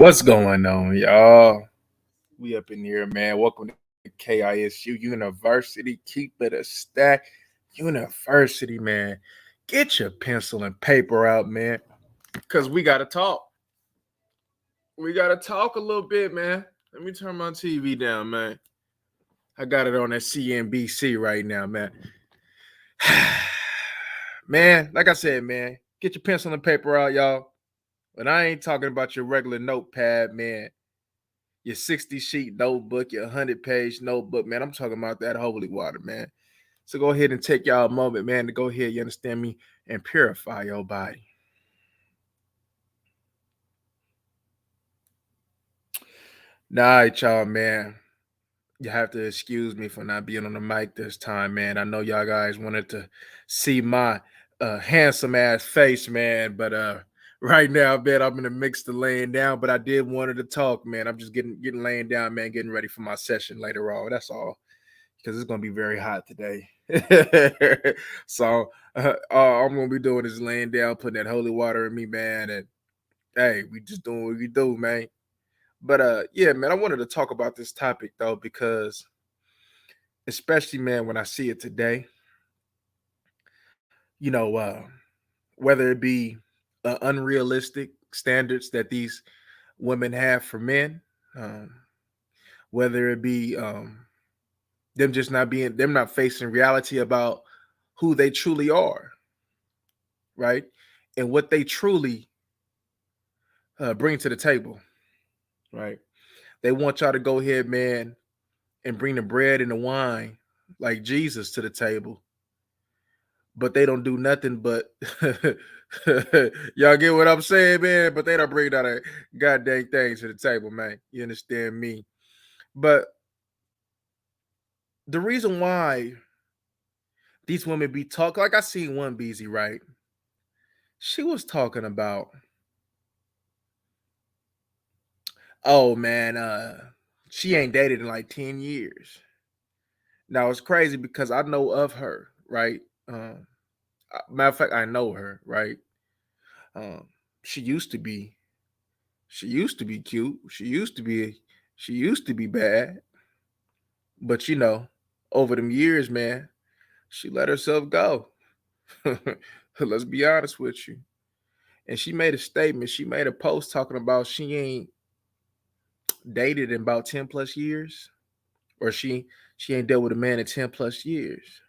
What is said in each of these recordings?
What's going on, y'all? We up in here, man. Welcome to KISU University. Keep it a stack. University, man. Get your pencil and paper out, man. Cause we gotta talk. We gotta talk a little bit, man. Let me turn my TV down, man. I got it on that CNBC right now, man. Man, like I said, man, get your pencil and paper out, y'all. But I ain't talking about your regular notepad, man. Your 60 sheet notebook, your 100-page notebook, man. I'm talking about that holy water, man. So go ahead and take y'all a moment, man, to go ahead, you understand me, and purify your body. All right, y'all, man. You have to excuse me for not being on the mic this time, man. I know y'all guys wanted to see my handsome ass face, man, but right now, man, I'm in the mix of laying down, but I did wanted to talk, man. I'm just getting laying down, man, getting ready for my session later on. That's all. Because it's gonna be very hot today. So all I'm gonna be doing is laying down, putting that holy water in me, man. And hey, we just doing what we do, man. But yeah, man, I wanted to talk about this topic though, because especially, man, when I see it today, you know, whether it be unrealistic standards that these women have for men, um, whether it be them not facing reality about who they truly are, right? And what they truly bring to the table, right? They want y'all to go ahead, man, and bring the bread and the wine like Jesus to the table, but they don't do nothing but y'all get what I'm saying, man? But they don't bring that a goddamn thing to the table, man. You understand me? But the reason why these women be talking, like I seen one BZ, right? She was talking about, oh man, she ain't dated in like 10 years. Now it's crazy because I know of her, right? Matter of fact, I know her, right? Um, she used to be, she used to be cute. She used to be bad. But over them years, man, she let herself go. Let's be honest with you. And she made a statement. She made a post talking about she ain't dated in about 10 plus years, or she ain't dealt with a man in 10 plus years.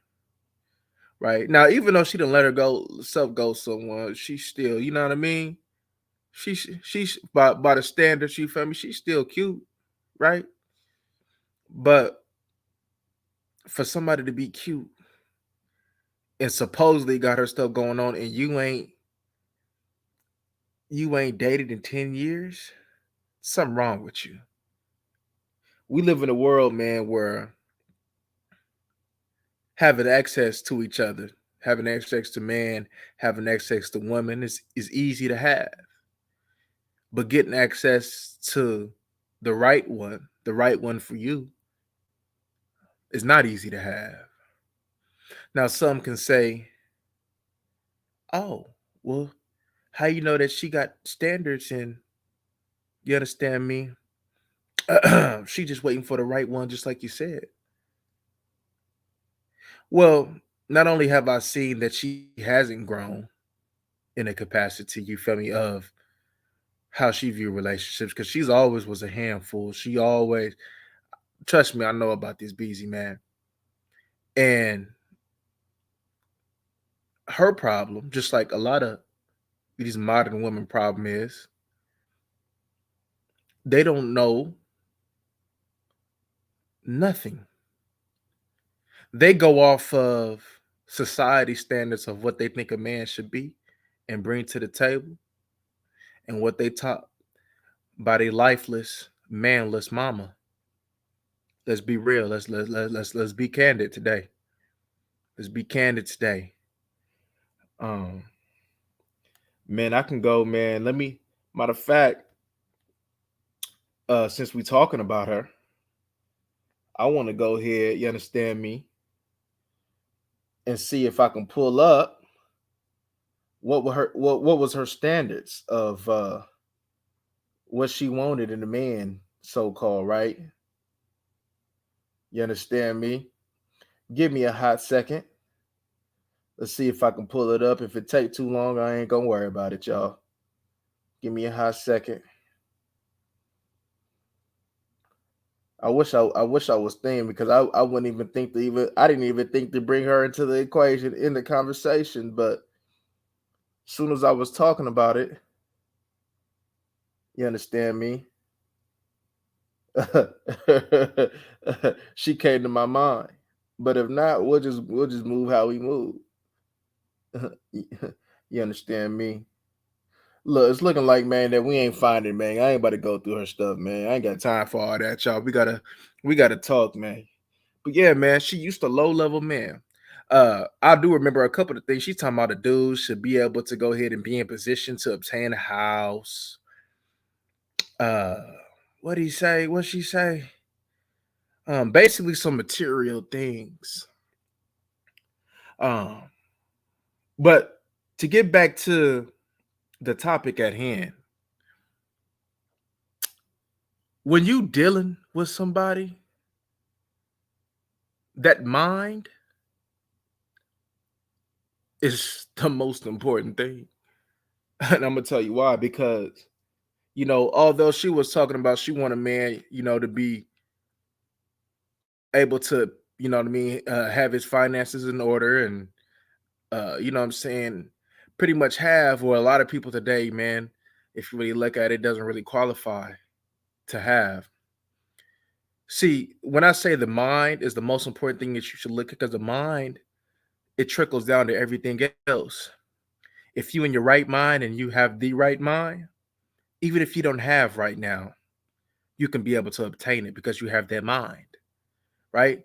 Right now, even though she didn't let her go self go someone, she still, you know what I mean. She's by the standards, you feel me? She's still cute, right? But for somebody to be cute and supposedly got her stuff going on, and you ain't dated in 10 years, something wrong with you. We live in a world, man, where having access to each other, having access to man, having access to women is easy to have. But getting access to the right one for you, is not easy to have. Now, some can say, "Oh, well, how you know that she got standards and you understand me? She just waiting for the right one, just like you said." Well, not only have I seen that she hasn't grown in a capacity, you feel me, of how she view relationships, because she's always was a handful. She always, trust me, I know about this busy man. And her problem, just like a lot of these modern women problem is, they don't know nothing. They go off of society standards of what they think a man should be and bring to the table, and what they taught by their lifeless, manless mama. Let's be real. Let's be candid today. Let's be candid today. Um, Man, I can go, man. Let me, matter of fact, since we talking about her, I want to go ahead, you understand me, and see if I can pull up what was her standards of what she wanted in a man, so called, right? You understand me? Give me a hot second. Let's see if I can pull it up. If it take too long, I ain't gonna worry about it, y'all. Give me a hot second. I wish I was thin because I wouldn't even think to even I didn't even think to bring her into the equation in the conversation, but as soon as I was talking about it, you understand me? She came to my mind. But if not, we'll just move how we move. You understand me? Look, it's looking like, man, that we ain't finding, man. I ain't about to go through her stuff, man. I ain't got time for all that, y'all. We gotta talk, man. But yeah, man, she used to low level man. I do remember a couple of things. She's talking about a dude should be able to go ahead and be in position to obtain a house. Uh, what did he say? What she say? Basically some material things. Um, but to get back to the topic at hand, when you dealing with somebody, that mind is the most important thing. And I'm gonna tell you why, because although she was talking about she want a man, to be able to, what I mean, have his finances in order and what I'm saying, pretty much have, or a lot of people today, man, if you really look at it, doesn't really qualify to have. See, when I say the mind is the most important thing that you should look at, because the mind, it trickles down to everything else. If you in your right mind and you have the right mind, even if you don't have right now, you can be able to obtain it because you have that mind, right?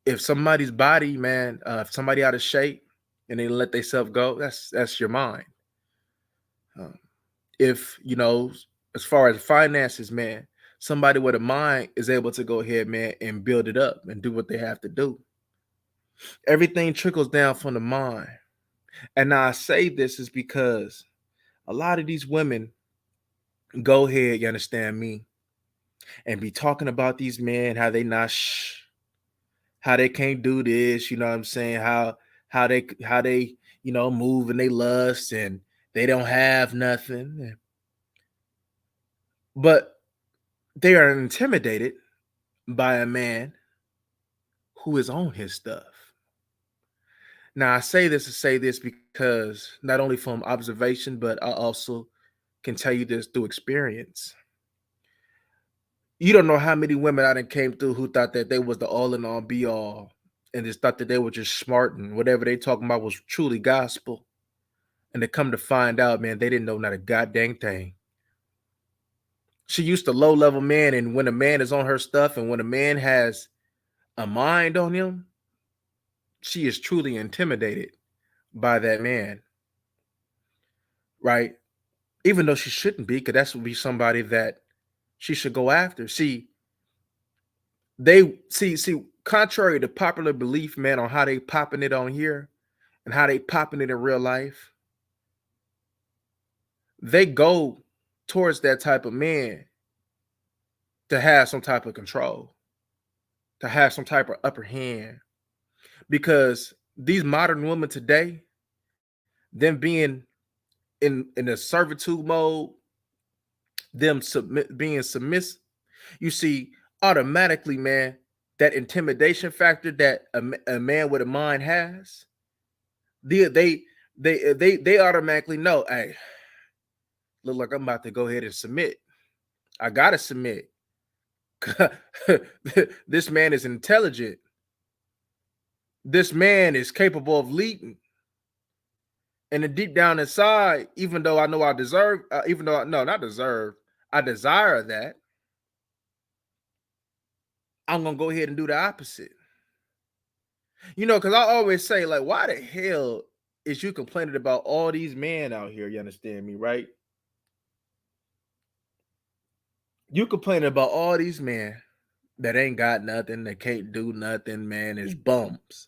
If somebody's body, man, if somebody out of shape and they let themselves go, that's your mind. Um, if as far as finances, man, somebody with a mind is able to go ahead, man, and build it up and do what they have to do. Everything trickles down from the mind. And now I say this is because a lot of these women go ahead, you understand me, and be talking about these men, how they not how they can't do this, you know what I'm saying? How they move and they lust and they don't have nothing. But they are intimidated by a man who is on his stuff. Now I say this to say this because not only from observation, but I also can tell you this through experience. You don't know how many women I done came through who thought that they was the all in all be all and just thought that they were just smart and whatever they talking about was truly gospel. And to come to find out, man, they didn't know not a goddamn thing. She used to low level man, and when a man is on her stuff and when a man has a mind on him, she is truly intimidated by that man, right? Even though she shouldn't be, because that's would be somebody that she should go after. See, contrary to popular belief, man, on how they popping it on here and how they popping it in real life, they go towards that type of man to have some type of control, to have some type of upper hand. Because these modern women today, them being in a servitude mode, them being submissive, you see, automatically, man, that intimidation factor that a man with a mind has, they they they automatically know, hey, look like I'm about to go ahead and submit. I gotta submit. This man is intelligent. This man is capable of leading. And then deep down inside, even though I know I deserve, even though no, not deserve, I desire that, I'm gonna go ahead and do the opposite. Because I always say, like, why the hell is you complaining about all these men out here? You understand me, right? You complaining about all these men that ain't got nothing, that can't do nothing, man, is bums.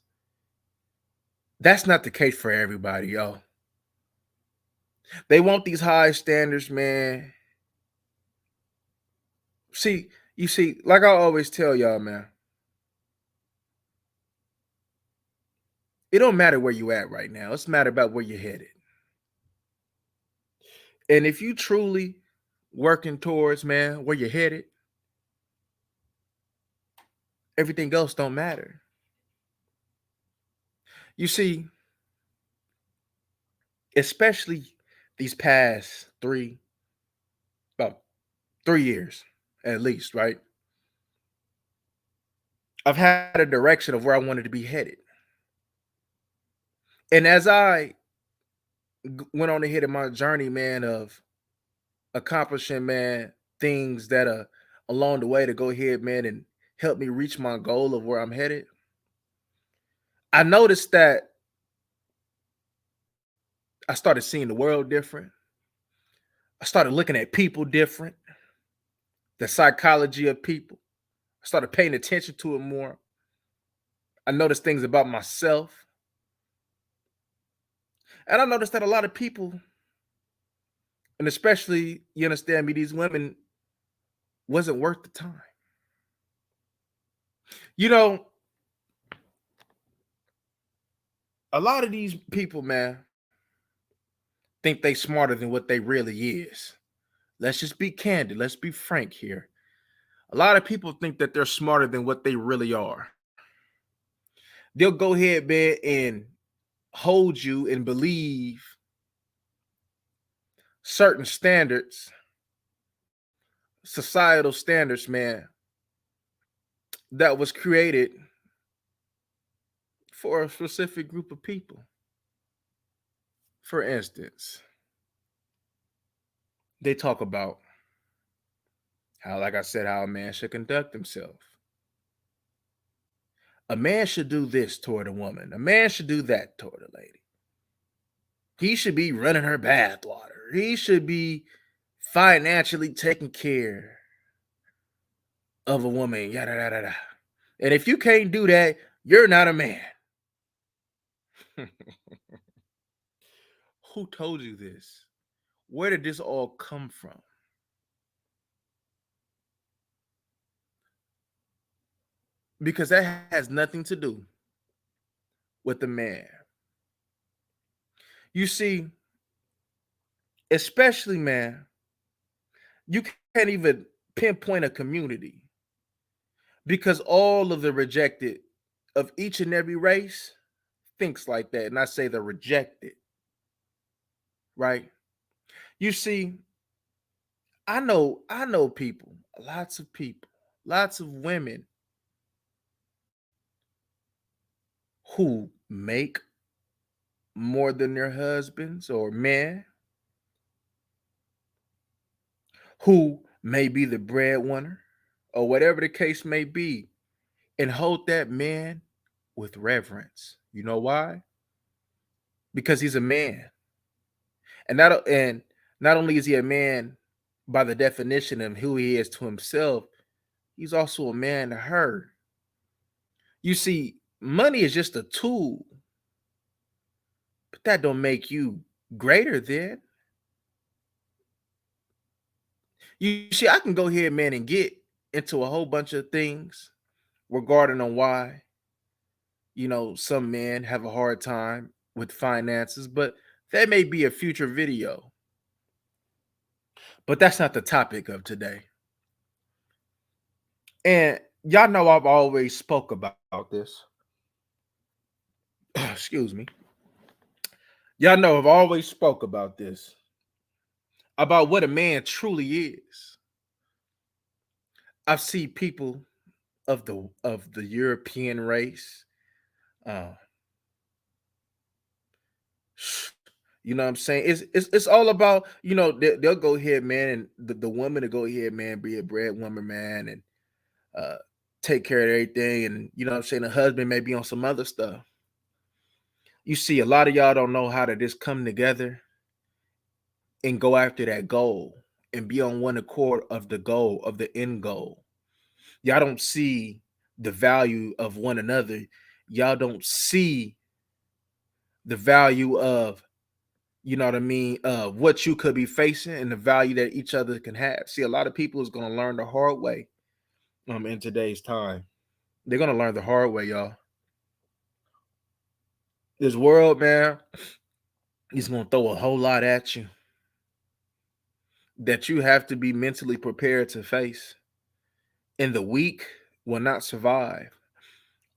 That's not the case for everybody, yo. They want these high standards, man. See, you see, like I always tell y'all, man, it don't matter where you at right now. It's matter about where you're headed. And if you truly working towards, man, where you're headed, everything else don't matter. You see, especially these past about 3 years at least, right? I've had a direction of where I wanted to be headed. And as I went on ahead in my journey, man, of accomplishing, man, things that are along the way to go ahead, man, and help me reach my goal of where I'm headed, I noticed that I started seeing the world different. I started looking at people different, the psychology of people. I started paying attention to it more. I noticed things about myself. And I noticed that a lot of people, and especially, you understand me, these women wasn't worth the time. You know, a lot of these people, man, think they smarter than what they really is. Let's just be candid. Let's be frank here. A lot of people think that they're smarter than what they really are. They'll go ahead, man, and hold you and believe certain standards, societal standards, man, that was created for a specific group of people. For instance, they talk about how, like I said, how a man should conduct himself. A man should do this toward a woman. A man should do that toward a lady. He should be running her bath water. He should be financially taking care of a woman. Yada yada yada. And if you can't do that, you're not a man. Who told you this? Where did this all come from? Because that has nothing to do with the man. You see, especially, man, you can't even pinpoint a community because all of the rejected of each and every race thinks like that. And I say the rejected, right? You see, I know people, lots of women who make more than their husbands or men, who may be the breadwinner or whatever the case may be, and hold that man with reverence. You know why? Because he's a man. And not only is he a man by the definition of who he is to himself, he's also a man to her. You see, money is just a tool, but that don't make you greater than. You see, I can go here, man, and get into a whole bunch of things regarding on why, some men have a hard time with finances, but that may be a future video. But that's not the topic of today. And y'all know I've always spoke about this. Excuse me. Y'all know I've always spoke about this, about what a man truly is. I've seen people of the European race. Uh, you know what I'm saying? It's all about, they'll go ahead, man, and the woman to go ahead, man, be a breadwinner, man, and uh take care of everything. And you know what I'm saying, the husband may be on some other stuff. You see, a lot of y'all don't know how to just come together and go after that goal and be on one accord of the goal, of the end goal. Y'all don't see the value of one another. Y'all don't see the value of you know what I mean, what you could be facing and the value that each other can have. See, a lot of people is gonna learn the hard way in today's time. They're gonna learn the hard way, y'all. This world, man, is gonna throw a whole lot at you that you have to be mentally prepared to face. And the weak will not survive.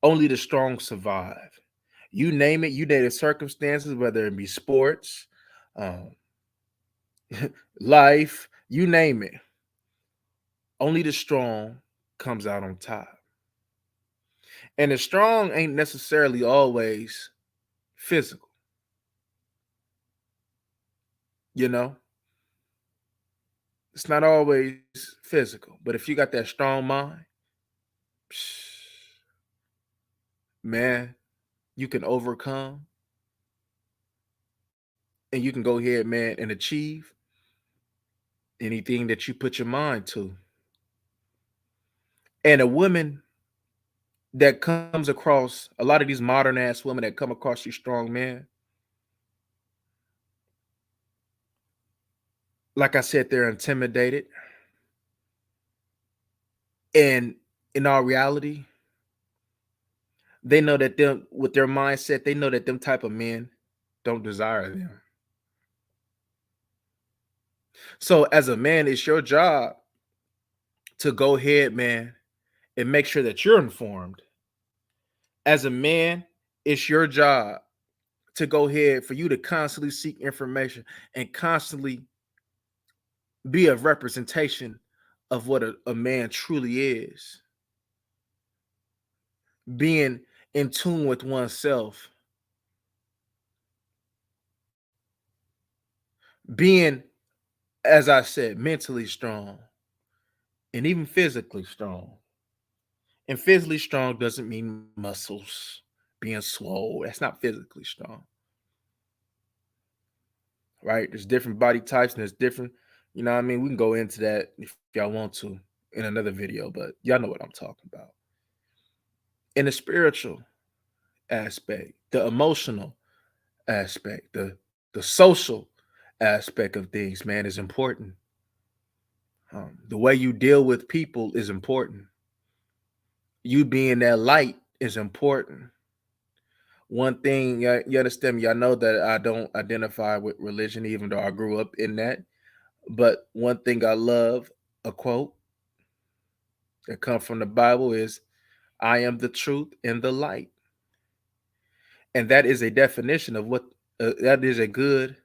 Only the strong survive. You name it, you name the circumstances, whether it be sports, um, life, you name it. Only the strong comes out on top. And the strong ain't necessarily always physical, you know? It's not always physical. But if you got that strong mind, man, you can overcome and you can go ahead, man, and achieve anything that you put your mind to. And a woman that comes across a lot of these modern ass women that come across these strong men, like I said, they're intimidated. And in all reality, they know that them with their mindset, they know that them type of men don't desire them. So as a man, it's your job to go ahead, man, and make sure that you're informed. As a man, it's your job to go ahead for you to constantly seek information and constantly be a representation of what a man truly is. Being in tune with oneself, being, as I said, mentally strong and even physically strong. And physically strong doesn't mean muscles being swole. That's not physically strong, right? There's different body types and there's different, you know what I mean? We can go into that if y'all want to in another video, but y'all know what I'm talking about. In the spiritual aspect, the emotional aspect, the social aspect of things, man, is important. The way you deal with people is important. You being that light is important. One thing, you understand me, y'all know that I don't identify with religion, even though I grew up in that. But one thing I love, a quote that comes from the Bible is, I am the truth and the light. And that is a definition of what, that is a good,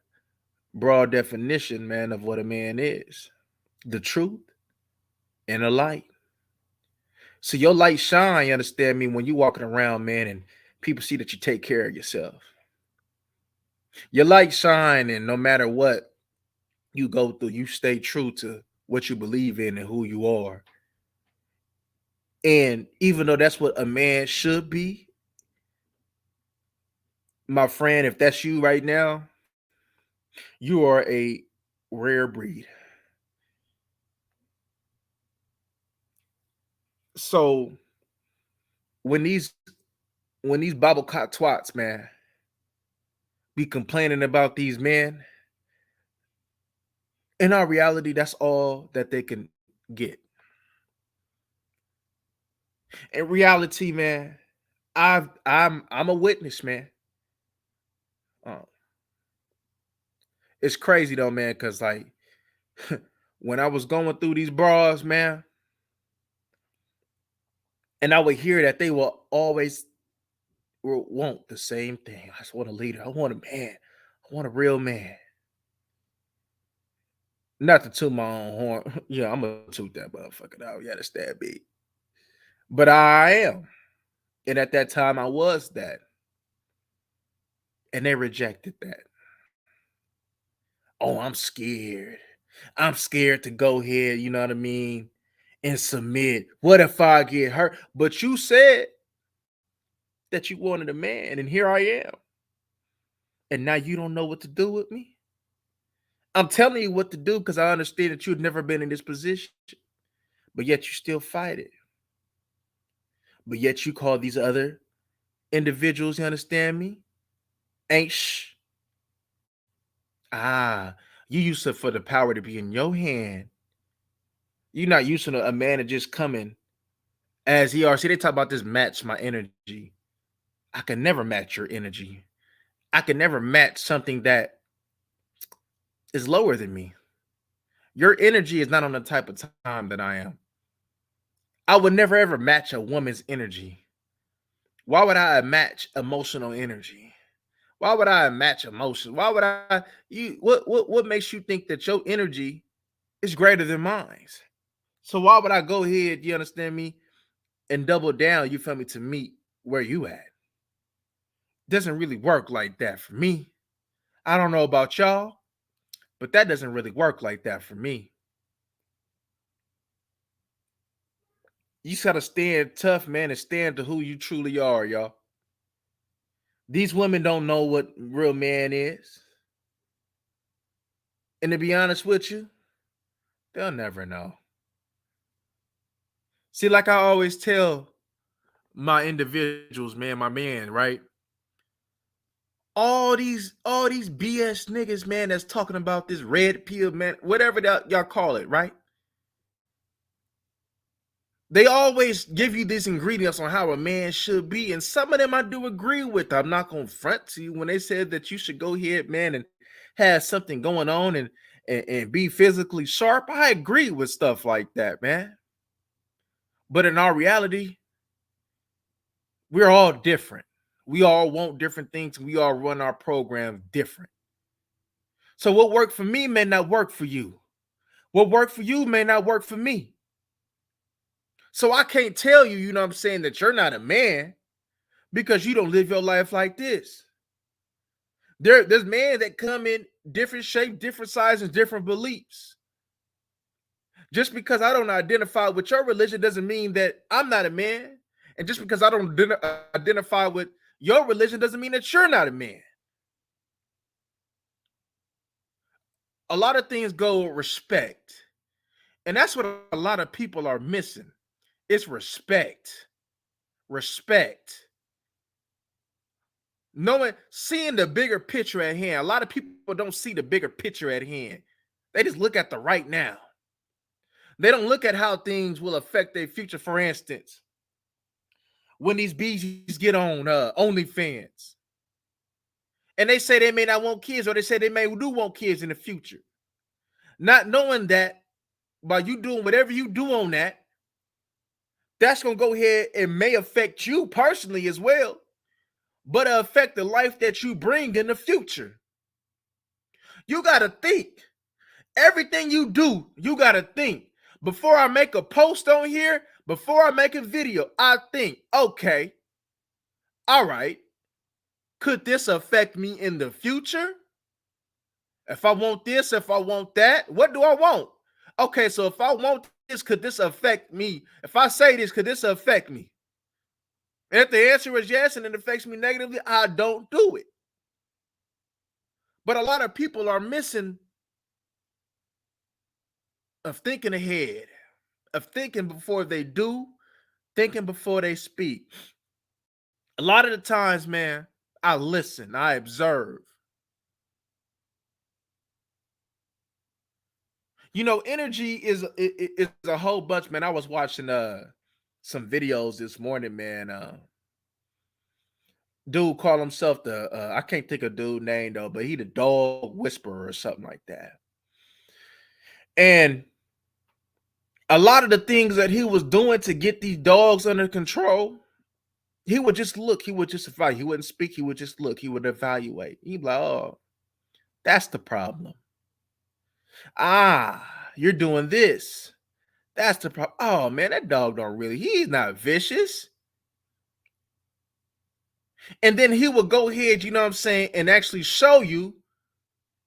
broad definition, man, of what a man is. The truth and the light. So your light shine, you understand me, when you walking around, man, and people see that you take care of yourself. Your light shine, and no matter what you go through, you stay true to what you believe in and who you are. And even though that's what a man should be, my friend, if that's you right now, you are a rare breed. So when these Bible cot twats, man, be complaining about these men, in our reality, that's all that they can get. In reality, man, I'm a witness, man. Uh, it's crazy though, man, because like when I was going through these bras, man, and I would hear that they will always want the same thing. I just want a leader. I want a man. I want a real man. Not to toot my own horn. Yeah, I'm gonna toot that motherfucker out. Yeah, that's that big. But I am. And at that time I was that. And they rejected that. Oh, I'm scared. I'm scared to go ahead, you know what I mean, and submit. What if I get hurt? But you said that you wanted a man, and here I am. And now you don't know what to do with me? I'm telling you what to do because I understand that you've never been in this position, but yet you still fight it. But yet you call these other individuals, you understand me? Ain't Ah, you used to for the power to be in your hand. You're not used to a man to just coming as he are. See, they talk about this match my energy. I can never match your energy. I can never match something that is lower than me. Your energy is not on the type of time that I am. I would never ever match a woman's energy. Why would I match emotional energy? Why would I match emotion? Why would I you what makes you think that your energy is greater than mine? So why would I go ahead, you understand me, and double down, you feel me, to meet where you at? Doesn't really work like that for me. I don't know about y'all, but that doesn't really work like that for me. You just gotta stand tough, man, and stand to who you truly are, y'all. These women don't know what real man is. And to be honest with you, they'll never know. See, like I always tell my individuals, man, my man, right? All these BS niggas, man, that's talking about this red pill, man, whatever that y'all call it, right? They always give you these ingredients on how a man should be, and some of them I do agree with. I'm not gonna front to you when they said that you should go ahead, man, and have something going on and be physically sharp. I agree with stuff like that, man. But in our reality, we're all different. We all want different things. We all run our programs different. So what worked for me may not work for you. What worked for you may not work for me. So I can't tell you, you know what I'm saying, that you're not a man because you don't live your life like this. There's men that come in different shape, different sizes, different beliefs. Just because I don't identify with your religion doesn't mean that I'm not a man. And just because I don't identify with your religion doesn't mean that you're not a man. A lot of things go with respect. And that's what a lot of people are missing. It's respect. Respect. Knowing, seeing the bigger picture at hand. A lot of people don't see the bigger picture at hand. They just look at the right now. They don't look at how things will affect their future. For instance, when these BGs get on OnlyFans and they say they may not want kids, or they say they may do want kids in the future, not knowing that by you doing whatever you do on that, that's going to go ahead and may affect you personally as well, but affect the life that you bring in the future. You got to think. Everything you do, you got to think. Before I make a post on here, before I make a video, I think, okay, all right, could this affect me in the future? If I want this, if I want that, what do I want? Okay, so if I want this, could this affect me? If I say this, could this affect me? And if the answer is yes and it affects me negatively, I don't do it. But a lot of people are missing of thinking ahead, of thinking before they do, thinking before they speak. A lot of the times, man, I listen, I observe. You know, energy is a whole bunch, man. I was watching some videos this morning, man. Dude call himself the I can't think of dude name though, but he the dog whisperer or something like that. And a lot of the things that he was doing to get these dogs under control, he would just look, he would just evaluate. He wouldn't speak, he would just look, he would evaluate. He'd be like, oh, that's the problem. Ah, you're doing this. That's the problem. Oh man, that dog don't really, he's not vicious. And then he will go ahead, you know what I'm saying, and actually show you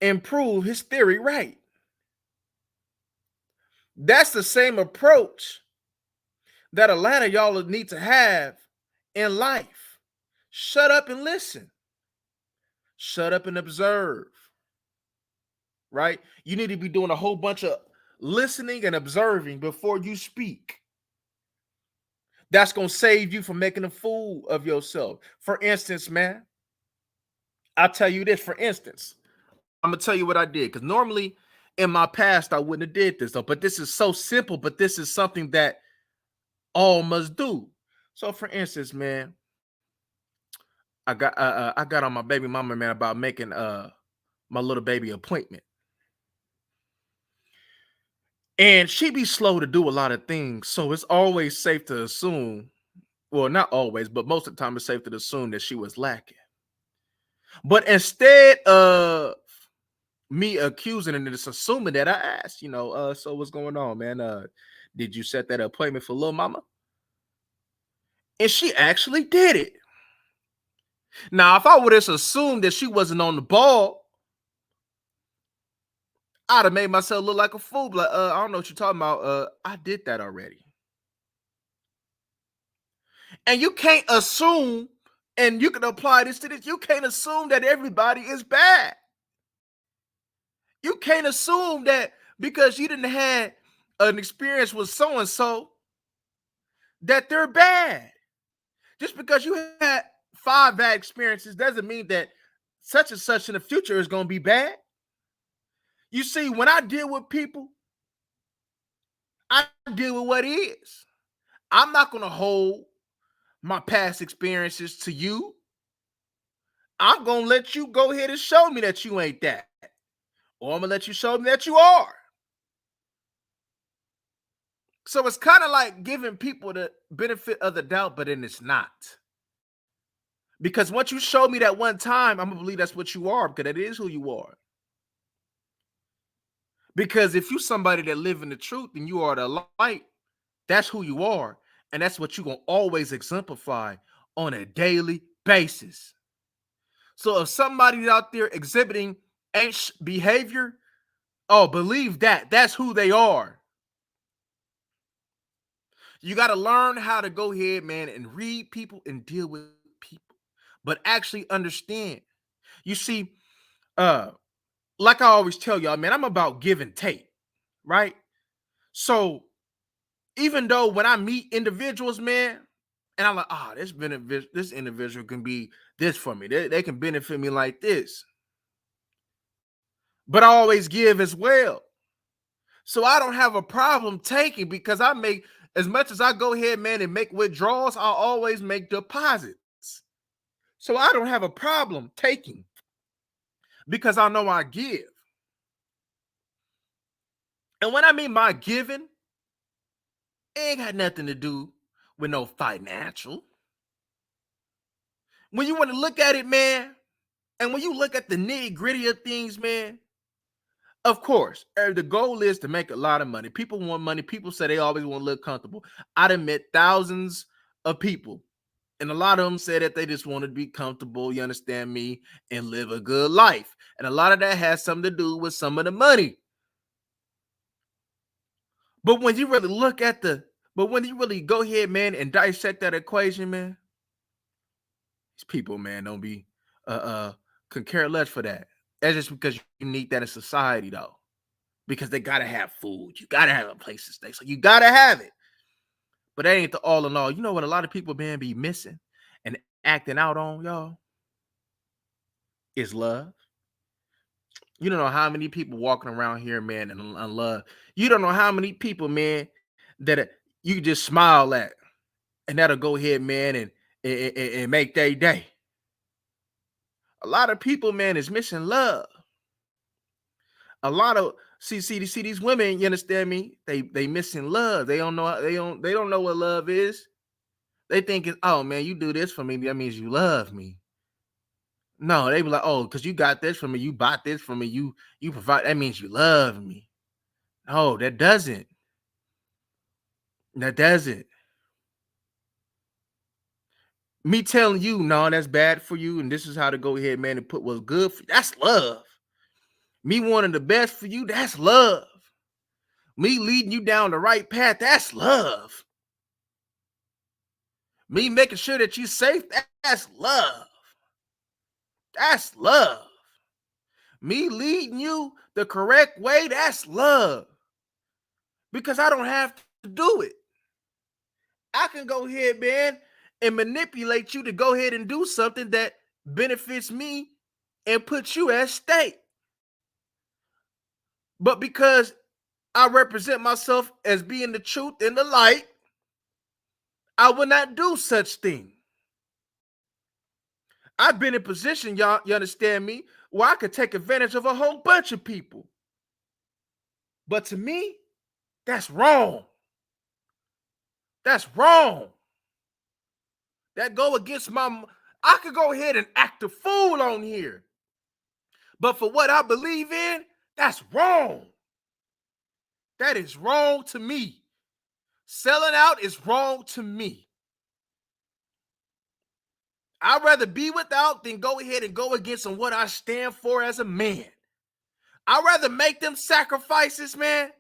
and prove his theory right. That's the same approach that a lot of y'all need to have in life. Shut up and listen. Shut up and observe. Right? You need to be doing a whole bunch of listening and observing before you speak. That's going to save you from making a fool of yourself. For instance, man, I'll tell you this, for instance, I'm gonna tell you what I did because normally in my past I wouldn't have did this though. But this is so simple. But this is something that all must do. So, for instance, man, I got on my baby mama, man, about making my little baby appointment, and she be slow to do a lot of things. So it's always safe to assume. Well, not always, but most of the time, it's safe to assume that she was lacking. But instead of me accusing and just assuming that, I asked, so what's going on, man? Did you set that appointment for little mama? And she actually did it. Now, if I would have assumed that she wasn't on the ball, I'd have made myself look like a fool. Like, I don't know what you're talking about. I did that already. And you can't assume, and you can apply this to this, you can't assume that everybody is bad. You can't assume that because you didn't have an experience with so and so that they're bad. Just because you had 5 bad experiences doesn't mean that such and such in the future is going to be bad. You see, when I deal with people, I deal with what is. I'm not going to hold my past experiences to you. I'm going to let you go ahead and show me that you ain't that. Or I'm going to let you show me that you are. So it's kind of like giving people the benefit of the doubt, but then it's not. Because once you show me that one time, I'm going to believe that's what you are, because that is who you are. Because if you somebody that live in the truth and you are the light, that's who you are. And that's what you're going to always exemplify on a daily basis. So if somebody's out there exhibiting anxious behavior, oh, believe that. That's who they are. You got to learn how to go ahead, man, and read people and deal with people, but actually understand. You see, like I always tell y'all, man, I'm about give and take, right? So even though when I meet individuals, man, and I'm like, this individual can be this for me. They can benefit me like this. But I always give as well. So I don't have a problem taking because I make as much as I go ahead, man, and make withdrawals, I always make deposits. So I don't have a problem taking because I know I give. And when I mean my giving, it ain't got nothing to do with no financial. When you want to look at it, man, and when you look at the nitty gritty of things, man, of course, the goal is to make a lot of money. People want money. People say they always want to look comfortable. I'd met thousands of people, and a lot of them say that they just want to be comfortable, you understand me, and live a good life. And a lot of that has something to do with some of the money. But when you really when you really go ahead, man, and dissect that equation, man, these people, man, don't be could care less for that. That's just because you need that in society, though. Because they gotta have food. You gotta have a place to stay. So you gotta have it. But that ain't the all in all. You know what a lot of people, man, be missing and acting out on, y'all? Is love. You don't know how many people walking around here, man, and love. You don't know how many people, man, that you just smile at, and that'll go ahead, man, and make their day. A lot of people, man, is missing love. A lot of see these women, you understand me? They missing love. They don't know what love is. They thinking, oh man, you do this for me, that means you love me. No, they be like, oh, because you got this from me, you bought this from me, you provide, that means you love me. No, that doesn't. That doesn't. Me telling you, no, that's bad for you, and this is how to go ahead, man, and put what's good for you. That's love. Me wanting the best for you, that's love. Me leading you down the right path, that's love. Me making sure that you're safe, that's love. That's love. Me leading you the correct way, that's love. Because I don't have to do it. I can go ahead, man, and manipulate you to go ahead and do something that benefits me and puts you at stake. But because I represent myself as being the truth and the light, I will not do such thing. I've been in position, y'all, you understand me, where I could take advantage of a whole bunch of people. But to me, that's wrong. That's wrong. That go against I could go ahead and act a fool on here. But for what I believe in, that's wrong. That is wrong to me. Selling out is wrong to me. I'd rather be without than go ahead and go against on what I stand for as a man. I'd rather make them sacrifices, man.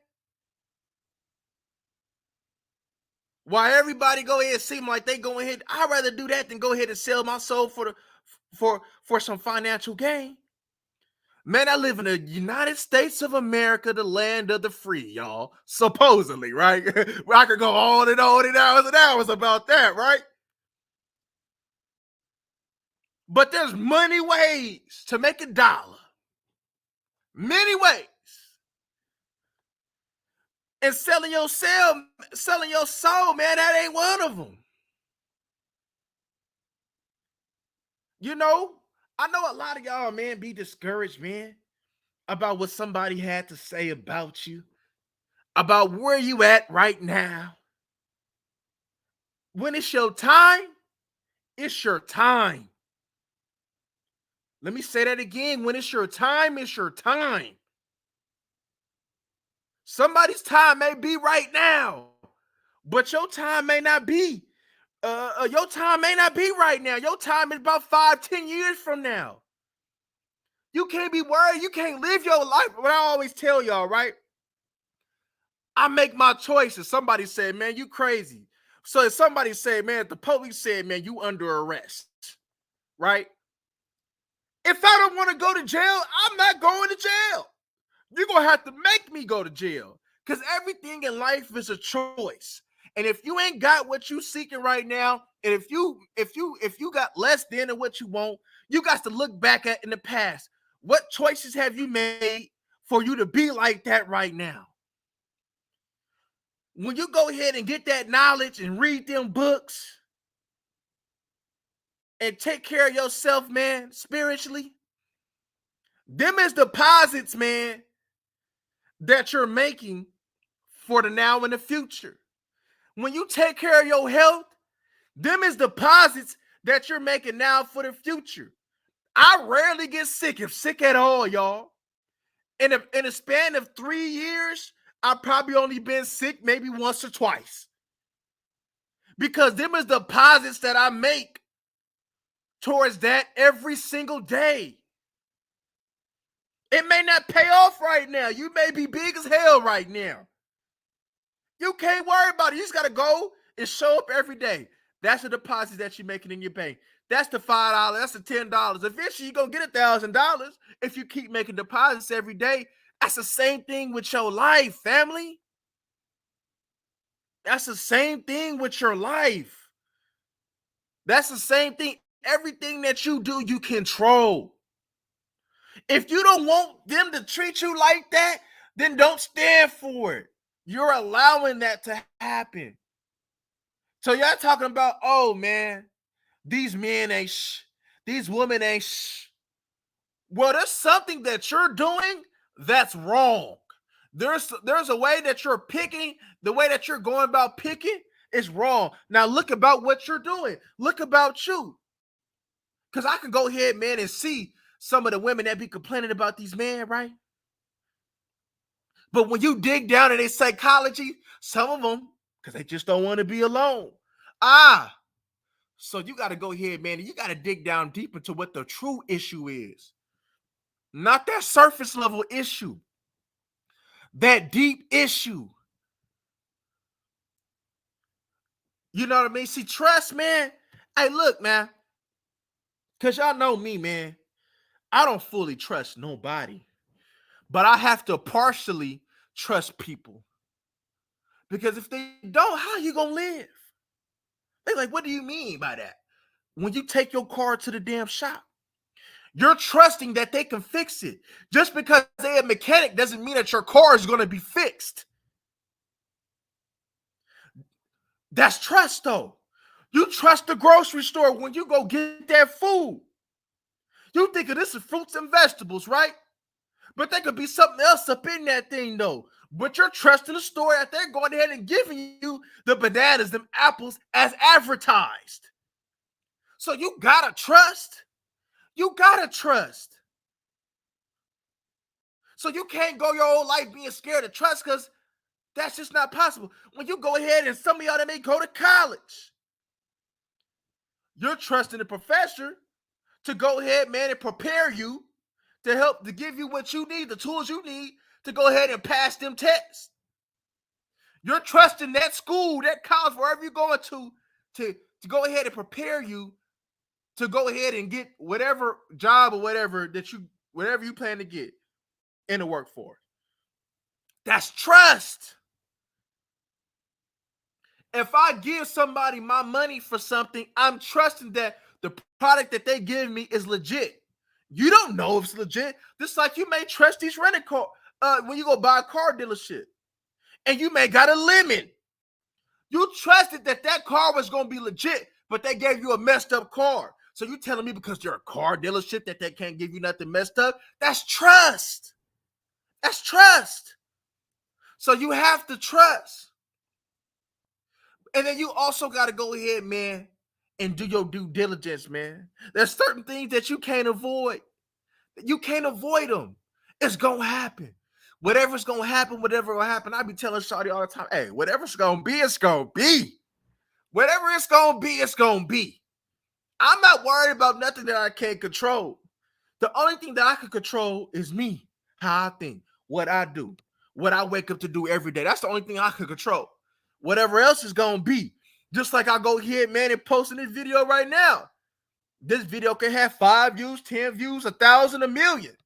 While everybody go ahead and seem like they go ahead, I'd rather do that than go ahead and sell my soul for some financial gain. Man, I live in the United States of America, the land of the free, y'all. Supposedly, right? I could go on and hours about that, right? But there's many ways to make a dollar. Many ways. And selling your soul, man, that ain't one of them. You know, I know a lot of y'all, man, be discouraged, man, about what somebody had to say about you, about where you at right now. When it's your time, it's your time. Let me say that again. When it's your time, it's your time. Somebody's time may be right now, but your time may not be. Your time may not be right now. Your time is about 5-10 years from now. You can't be worried. You can't live your life. What I always tell y'all, right? I make my choices. Somebody said, man, you crazy. So if somebody said, man, if the police said, man, you under arrest, right? If I don't want to go to jail, I'm not going to jail. You're going to have to make me go to jail because everything in life is a choice. And if you ain't got what you seeking right now, and if you got less than what you want, you got to look back at in the past. What choices have you made for you to be like that right now? When you go ahead and get that knowledge and read them books and take care of yourself, man, spiritually, them is deposits, man, that you're making for the now and the future. When you take care of your health, them is deposits that you're making now for the future. I rarely get sick, if sick at all, y'all. In a span of 3 years, I've probably only been sick maybe once or twice. Because them is deposits that I make towards that every single day. It may not pay off right now. You may be big as hell right now. You can't worry about it. You just got to go and show up every day. That's the deposit that you're making in your bank. That's the $5. That's the $10. Eventually, you're going to get $1,000 if you keep making deposits every day. That's the same thing with your life, family. That's the same thing with your life. That's the same thing. Everything that you do, you control. If you don't want them to treat you like that, then don't stand for it. You're allowing that to happen. So y'all talking about, oh man, these men ain't these women ain't Well, there's something that you're doing that's wrong. There's a way that you're picking, the way that you're going about picking is wrong. Now look about what you're doing. Look about you. Because I can go ahead, man, and see some of the women that be complaining about these men, right? But when you dig down in their psychology, some of them, because they just don't want to be alone. So you got to go ahead, man, and you got to dig down deep into what the true issue is. Not that surface level issue. That deep issue. You know what I mean? See, trust, man. Hey, look, man. Because y'all know me, man. I don't fully trust nobody. But I have to partially trust people. Because if they don't, how you going to live? They're like, what do you mean by that? When you take your car to the damn shop, You're trusting that they can fix it. Just because they're a mechanic doesn't mean that your car is going to be fixed. That's trust, though. You trust the grocery store when you go get that food. You think of this as fruits and vegetables, right? But there could be something else up in that thing, though. But you're trusting the store that they're going ahead and giving you the bananas, them apples, as advertised. So you gotta trust. You gotta trust. So you can't go your whole life being scared to trust, because that's just not possible. When you go ahead, and some of y'all that may go to college, you're trusting the professor to go ahead, man, and prepare you to help to give you what you need, the tools you need to go ahead and pass them tests. You're trusting that school, that college, wherever you're going to go ahead and prepare you to go ahead and get whatever job or whatever you plan to get in the workforce. That's trust. If I give somebody my money for something, I'm trusting that the product that they give me is legit. You don't know if it's legit. Just like you may trust these rental car when you go buy a car dealership, and you may got a limit. You trusted that car was going to be legit, but they gave you a messed up car. So you telling me because you're a car dealership that they can't give you nothing messed up? That's trust. That's trust. So you have to trust. And then you also got to go ahead, man, and do your due diligence, man. There's certain things that you can't avoid. You can't avoid them. It's going to happen. Whatever's going to happen, whatever will happen. I be telling Shawty all the time, hey, whatever's going to be, it's going to be. Whatever it's going to be, it's going to be. I'm not worried about nothing that I can't control. The only thing that I can control is me, how I think, what I do, what I wake up to do every day. That's the only thing I can control. Whatever else is going to be. Just like I go here, man, and posting this video right now. This video can have 5 views, 10 views, 1,000, 1,000,000.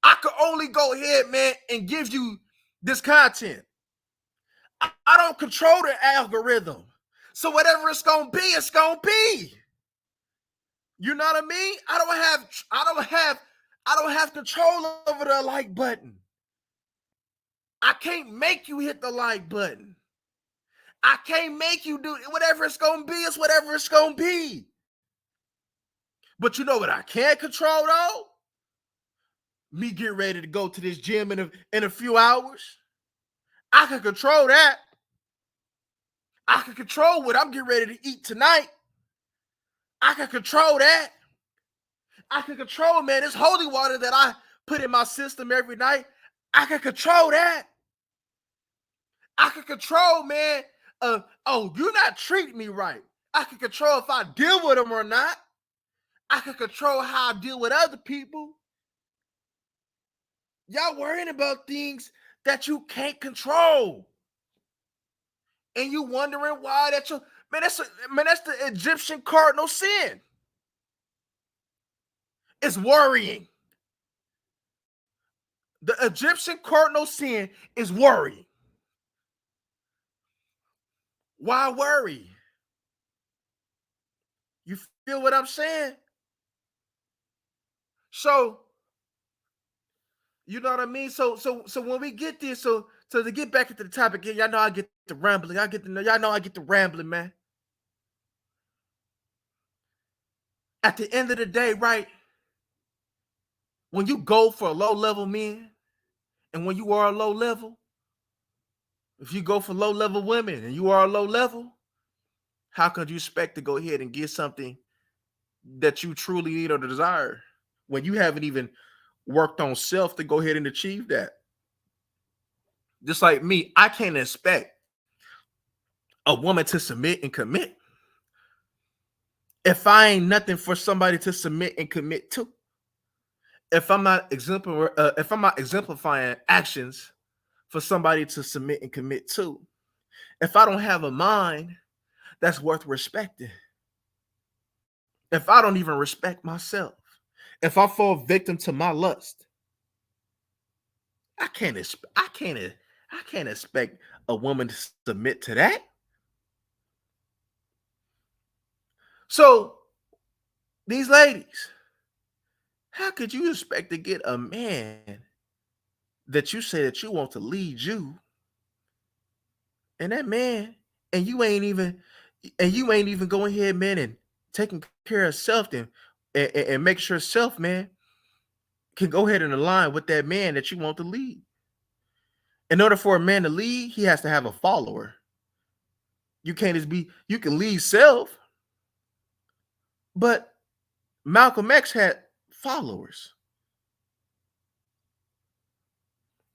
I could only go ahead, man, and give you this content. I don't control the algorithm. So whatever it's gonna be, it's gonna be. You know what I mean? I don't have control over the like button. I can't make you hit the like button. I can't make you do whatever it's gonna be, it's whatever it's gonna be. But you know what I can't control though? Me get ready to go to this gym in a few hours. I can control that. I can control what I'm getting ready to eat tonight. I can control that. I can control, man, this holy water that I put in my system every night. I can control that. I can control, man. You're not treating me right. I can control if I deal with them or not. I can control how I deal with other people. Y'all worrying about things that you can't control. And you wondering why that's the Egyptian cardinal sin. It's worrying. The Egyptian cardinal sin is worrying. Why worry? You feel what I'm saying? So, you know what I mean? So when we get this, so to get back into the topic, y'all know I get the rambling. Y'all know I get the rambling, man. At the end of the day, right? When you go for a low level man, and when you are a low level, if you go for low level women and you are a low level, how could you expect to go ahead and get something that you truly need or desire when you haven't even worked on self to go ahead and achieve that? Just like me, I can't expect a woman to submit and commit if I ain't nothing for somebody to submit and commit to. If I'm not exemplifying actions for somebody to submit and commit to, if I don't have a mind that's worth respecting, if I don't even respect myself, if I fall victim to my lust, I can't expect a woman to submit to that. So these ladies, How could you expect to get a man that you say that you want to lead you, and that man, and you ain't even going ahead, man, and taking care of self and make sure self, man, can go ahead and align with that man that you want to lead. In order for a man to lead, he has to have a follower. You can't just be, you can lead self, but Malcolm X had followers.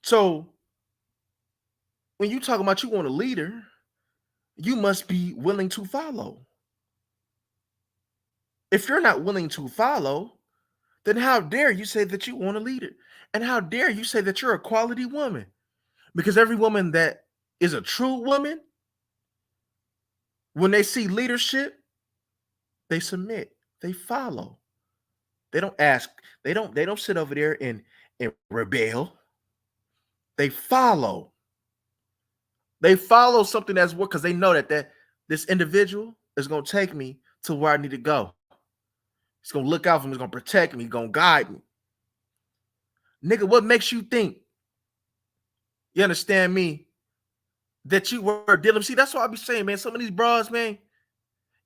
So when you talk about you want a leader, you must be willing to follow. If you're not willing to follow, then how dare you say that you want a leader? And how dare you say that you're a quality woman? Because every woman that is a true woman, when they see leadership, they submit, they follow. They don't ask, they don't sit over there and rebel. They follow. They follow something that's what, because they know that this individual is gonna take me to where I need to go. He's gonna look out for me, he's gonna protect me, he's gonna guide me. Nigga, what makes you think, you understand me, that you were dealing? See, that's what I be saying, man. Some of these bras, man,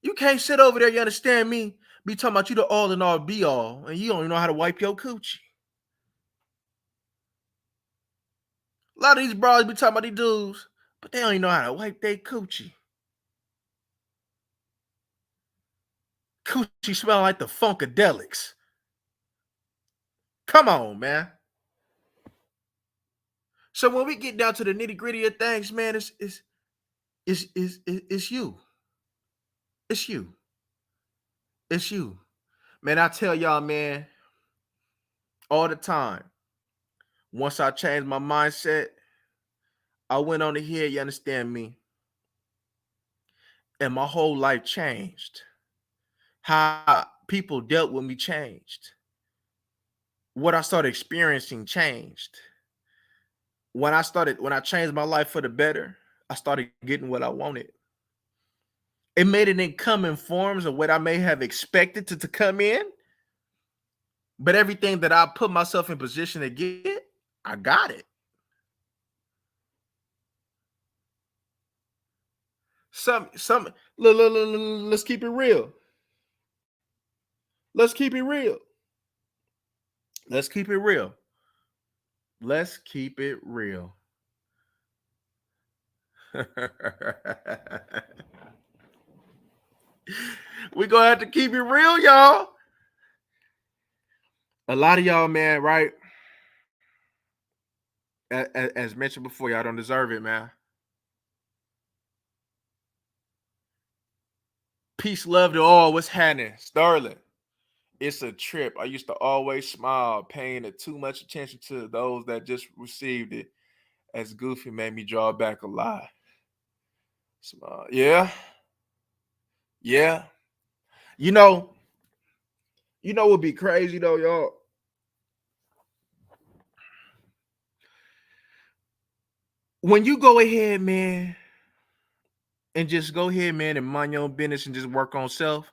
you can't sit over there, you understand me, be talking about you the all and all be all, and you don't even know how to wipe your coochie. A lot of these bras be talking about these dudes, but they don't even know how to wipe their coochie. Coochie smell like the Funkadelics. Come on, man. So when we get down to the nitty gritty of things, man, it's you. It's you. It's you. Man, I tell y'all, man, all the time. Once I changed my mindset, I went on ahead, you understand me, and my whole life changed. How people dealt with me changed. What I started experiencing changed. When I changed my life for the better, I started getting what I wanted. It made it in come in forms of what I may have expected to come in, but everything that I put myself in position to get, I got it. Some let's keep it real. Let's keep it real. Let's keep it real. Let's keep it real. We're gonna have to keep it real, y'all. A lot of y'all, man, right? As mentioned before, y'all don't deserve it, man. Peace, love to all. What's happening? Sterling. It's a trip. I used to always smile, paying too much attention to those that just received it. As Goofy made me draw back a lot. Smile. Yeah. Yeah. You know, what would be crazy though, y'all? When you go ahead, man, and just go ahead, man, and mind your own business and just work on self,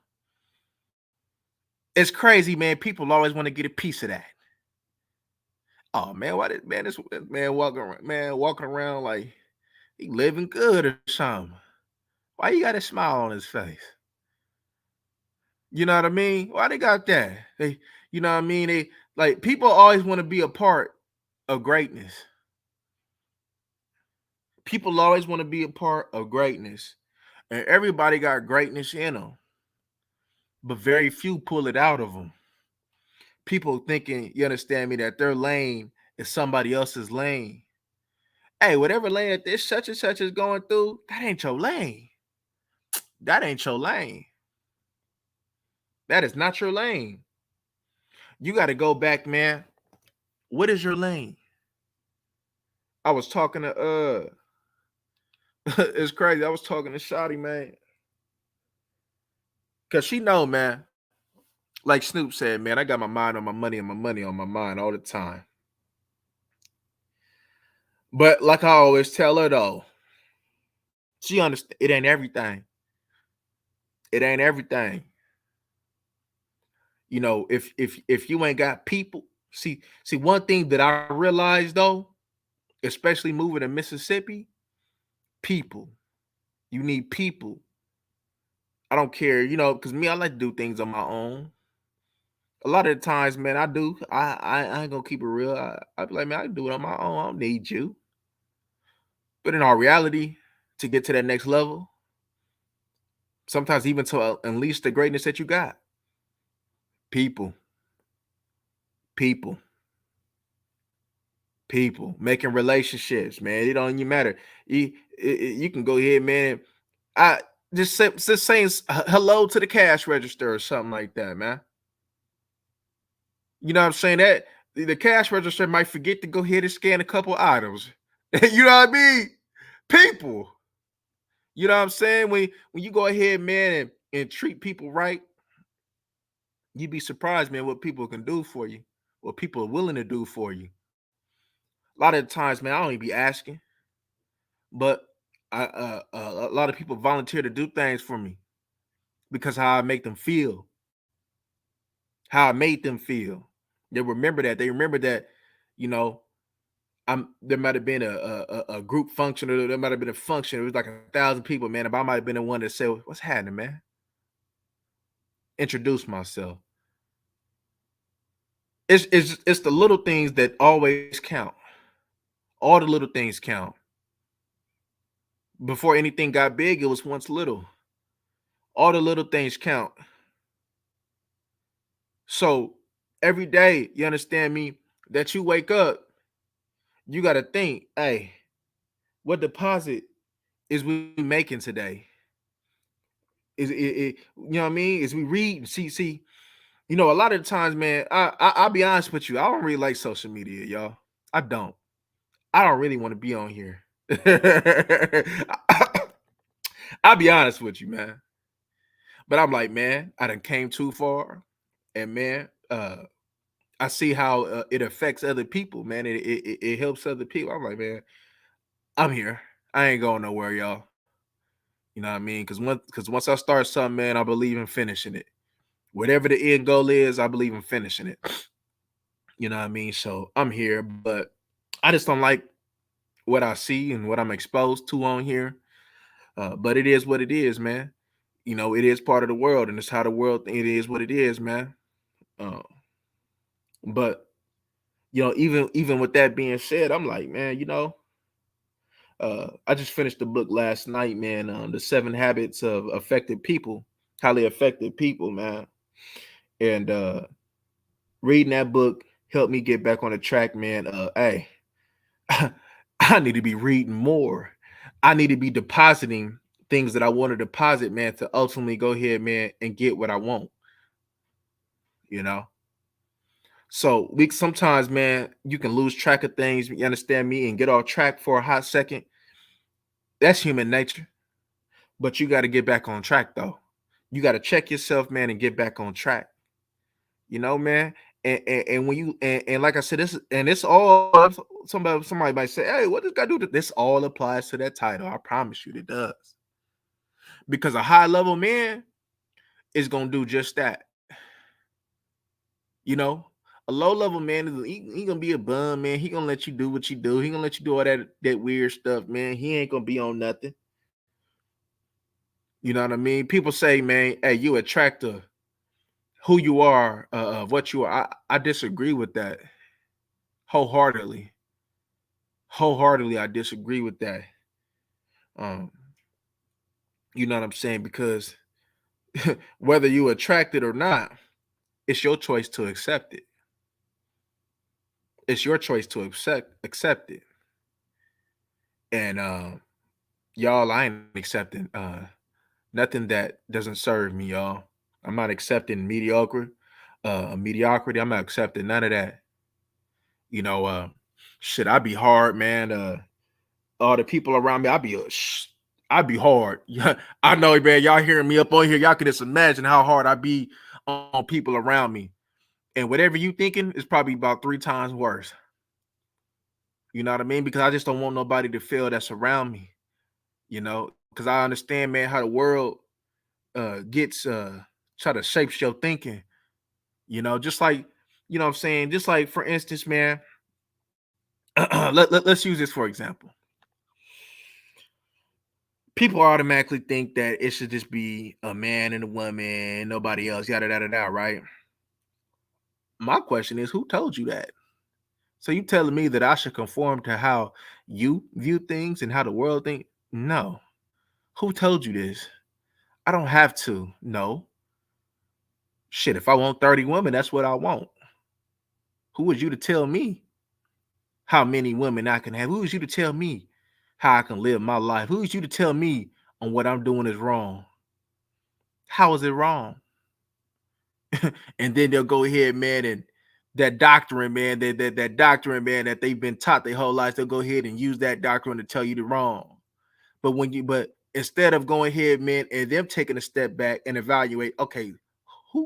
it's crazy, man. People always want to get a piece of that. Oh man, why did man this man walking around like he living good or something? Why you got a smile on his face? You know what I mean? Why they got that? They, you know what I mean? They like people always want to be a part of greatness. People always want to be a part of greatness, and everybody got greatness in them, but very few pull it out of them. People thinking, you understand me, that their lane is somebody else's lane. Hey, whatever lane that this such and such is going through, that ain't your lane. That ain't your lane. That is not your lane. You got to go back, man. What is your lane? I was talking to it's crazy. I was talking to Shotty, man. Cause she know, man. Like Snoop said, man, I got my mind on my money and my money on my mind all the time. But like I always tell her though, she understand it ain't everything. It ain't everything. if you ain't got people, see one thing that I realized though, especially moving to Mississippi, people. You need people. I don't care, because me, I like to do things on my own. A lot of the times, man, I do. I ain't gonna keep it real. I be like, man, I can do it on my own. I don't need you. But in our reality, to get to that next level, sometimes even to unleash the greatness that you got, people, people, people, making relationships, man. It don't even matter. You can go ahead, man. I just saying hello to the cash register or something like that, man. You know what I'm saying? That the cash register might forget to go ahead and scan a couple items. You know what I mean? People. You know what I'm saying? When you go ahead, man, and treat people right, you'd be surprised, man, what people can do for you, what people are willing to do for you. A lot of the times, man, I don't even be asking, but a lot of people volunteer to do things for me because how I make them feel, how I made them feel. They remember that. They remember that, you know, there might have been a group function, or there might have been a function. It was like 1,000 people, man. If I might have been the one that said, "What's happening, man?" Introduce myself. It's the little things that always count. All the little things count. Before anything got big, it was once little. All the little things count. So every day, you understand me, that you wake up, you got to think, hey, what deposit is we making today? You know what I mean? Is we read, see, a lot of the times, man, I'll be honest with you, I don't really like social media, y'all. I don't. I don't really want to be on here. I'll be honest with you, man. But I'm like, man, I done came too far, and man, I see how it affects other people, man. It helps other people. I'm like, man, I'm here. I ain't going nowhere, y'all. You know what I mean? Because once I start something, man, I believe in finishing it. Whatever the end goal is, I believe in finishing it. You know what I mean? So I'm here, but I just don't like what I see and what I'm exposed to on here. But it is what it is, man. It is part of the world, and it's how the world. It is what it is, man. Uh, but even with that being said, I'm like, man, I just finished the book last night, man. The 7 Habits of Effective People, highly effective people, man. And reading that book helped me get back on the track, man. Hey, I need to be reading more. I need to be depositing things that I want to deposit, man, to ultimately go ahead, man, and get what I want. You know. So we sometimes, man, you can lose track of things. You understand me, and get off track for a hot second. That's human nature. But you got to get back on track, though. You got to check yourself, man, and get back on track. Man. And when you and like I said, it's all somebody might say, hey, what does God do? This all applies to that title. I promise you it does. Because a high level man is gonna do just that. A low level man he gonna be a bum, man. He gonna let you do what you do. He gonna let you do all that weird stuff, man. He ain't gonna be on nothing. You know what I mean? People say, man, hey, you attract who you are, what you are. I disagree with that wholeheartedly. Wholeheartedly, I disagree with that. Um, you know what I'm saying? Because whether you attract it or not, it's your choice to accept it. It's your choice to accept it. And y'all, I ain't accepting nothing that doesn't serve me, y'all. I'm not accepting mediocrity. I'm not accepting none of that. You know, uh, shit, I be hard, man. All the people around me, I'd be hard. Yeah, I know, man. Y'all hearing me up on here, y'all can just imagine how hard I be on people around me. And whatever you thinking is probably about 3 times worse. You know what I mean? Because I just don't want nobody to feel that's around me. Because I understand, man, how the world gets try to shape your thinking. Just like, what I'm saying, just like for instance, man, let's use this for example. People automatically think that it should just be a man and a woman, nobody else, yada yada yada, right? My question is, who told you that? So you telling me that I should conform to how you view things and how the world think? No. Who told you this? I don't have to. No. Shit, if I want 30 women, that's what I want. Who is you to tell me how many women I can have? Who is you to tell me how I can live my life? Who is you to tell me on what I'm doing is wrong? How is it wrong? And then they'll go ahead, man, and that doctrine, man, that doctrine, man, that they've been taught their whole lives, they'll go ahead and use that doctrine to tell you the wrong. But instead of going ahead, man, and them taking a step back and evaluate, okay,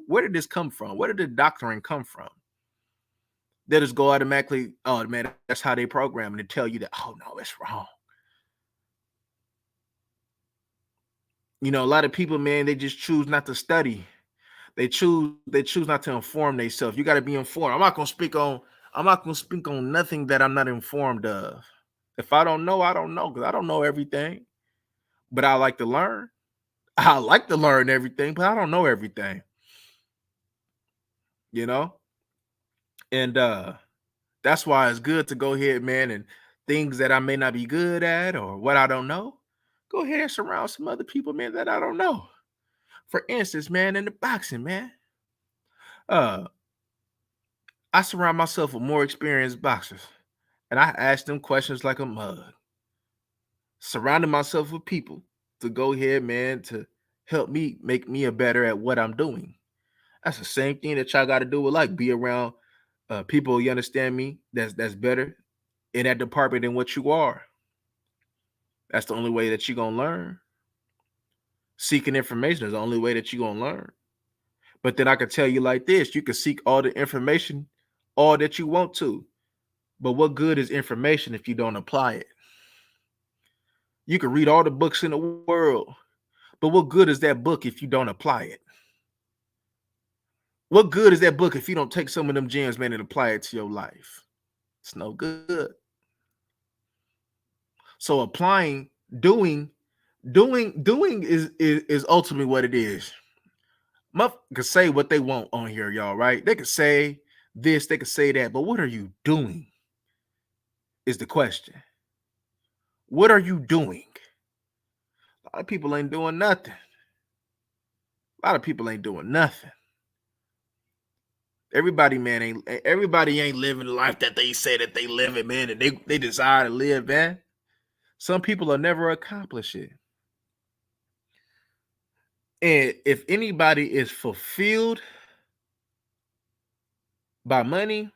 where did this come from? Where did the doctrine come from? They just go automatically, oh man, that's how they program and tell you that, oh no, it's wrong. A lot of people, man, they just choose not to study. They choose not to inform themselves. You got to be informed. I'm not gonna speak on nothing that I'm not informed of. If I don't know, I don't know, because I don't know everything. But I like to learn. I like to learn everything, but I don't know everything, you know? And that's why it's good to go ahead, man, and things that I may not be good at or what I don't know, go ahead and surround some other people, man, that I don't know. For instance, man, in the boxing, man, uh, I surround myself with more experienced boxers, and I ask them questions like a mug. Surrounding myself with people to go ahead, man, to help me make me a better at what I'm doing. That's the same thing that y'all got to do with like be around people you understand me that's better in that department than what you are. That's the only way that you're gonna learn. Seeking information is the only way that you're gonna learn. But then I can tell you like this: you can seek all the information, all that you want to. But what good is information if you don't apply it? You can read all the books in the world, but what good is that book if you don't apply it? What good is that book if you don't take some of them gems, man, and apply it to your life? It's no good. So applying, doing, doing is ultimately what it is. Muff can say what they want on here, y'all, right? They can say this, they can say that, but what are you doing? Is the question. What are you doing? A lot of people ain't doing nothing. A lot of people ain't doing nothing. Everybody ain't living the life that they say that they live it, man, and they desire to live, man. Some people will never accomplish it. And if anybody is fulfilled by money,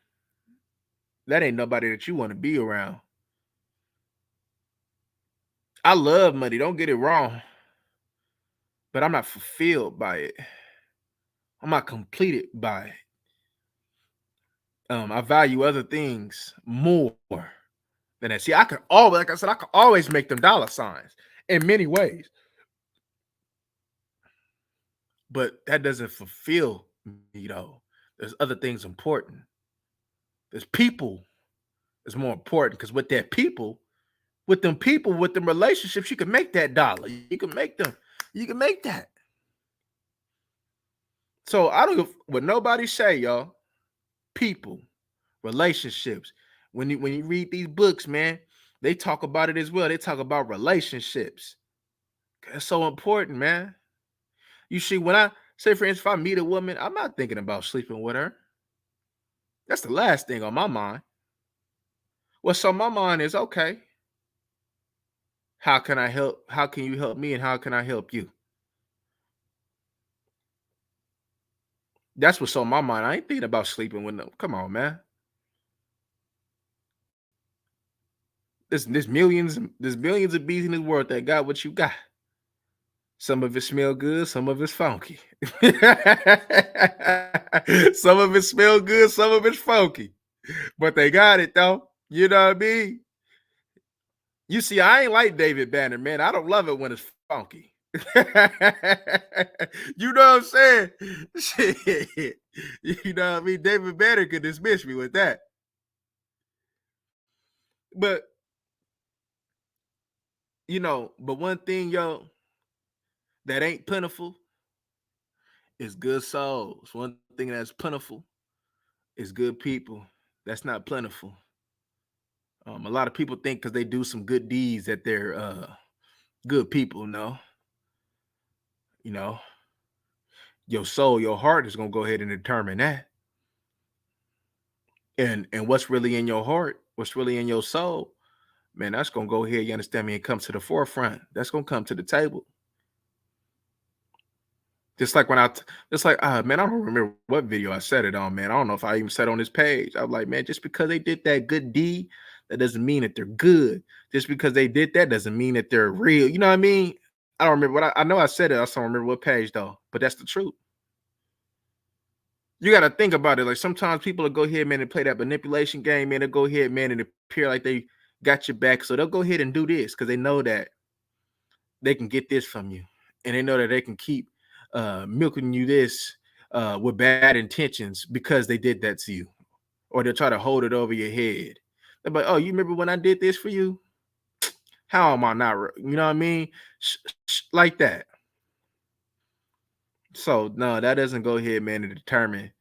that ain't nobody that you want to be around. I love money, don't get it wrong, but I'm not fulfilled by it. I'm not completed by it. I value other things more than that. See, I can always, like I said, I can always make them dollar signs in many ways, but that doesn't fulfill me though. There's other things important. There's people is more important because with them people, with them relationships, you can make that dollar. You can make them. You can make that. So I don't give what nobody say, y'all. People, relationships. When you read these books, man, they talk about it as well. They talk about relationships. It's so important, man. You see, when I say, for instance, if I meet a woman, I'm not thinking about sleeping with her. That's the last thing on my mind. What's on my mind is okay. How can I help? How can you help me, and how can I help you? That's what's on my mind. I ain't thinking about sleeping with them. Come on, man. There's millions of bees in this world that got what you got. Some of it smell good, some of it's funky. Some of it smell good, some of it's funky. But they got it though. You know what I mean? You see, I ain't like David Banner, man. I don't love it when it's funky. You know what I'm saying? Shit. You know what I mean? David Banner could dismiss me with that. But but one thing, yo, that ain't plentiful is good souls. One thing that's plentiful is good people. That's not plentiful. A lot of people think because they do some good deeds that they're good people. No, you know, your soul, your heart is gonna go ahead and determine that. And what's really in your heart, what's really in your soul, man, that's gonna go ahead. You understand me? And come to the forefront. That's gonna come to the table. Just like when just like man, I don't remember what video I said it on. Man, I don't know if I even said it on this page. I was like, man, just because they did that good deed, that doesn't mean that they're good. Just because they did that doesn't mean that they're real. You know what I mean? I don't remember what I know. I said it. I just don't remember what page though. But that's the truth. You got to think about it. Like sometimes people will go ahead, man, and play that manipulation game, man. They'll go ahead, man, and appear like they got your back. So they'll go ahead and do this because they know that they can get this from you, and they know that they can keep milking you this with bad intentions because they did that to you, or they'll try to hold it over your head. They're like, "Oh, you remember when I did this for you? How am I not? You know what I mean? Like that." So no, that doesn't go ahead, man, to determine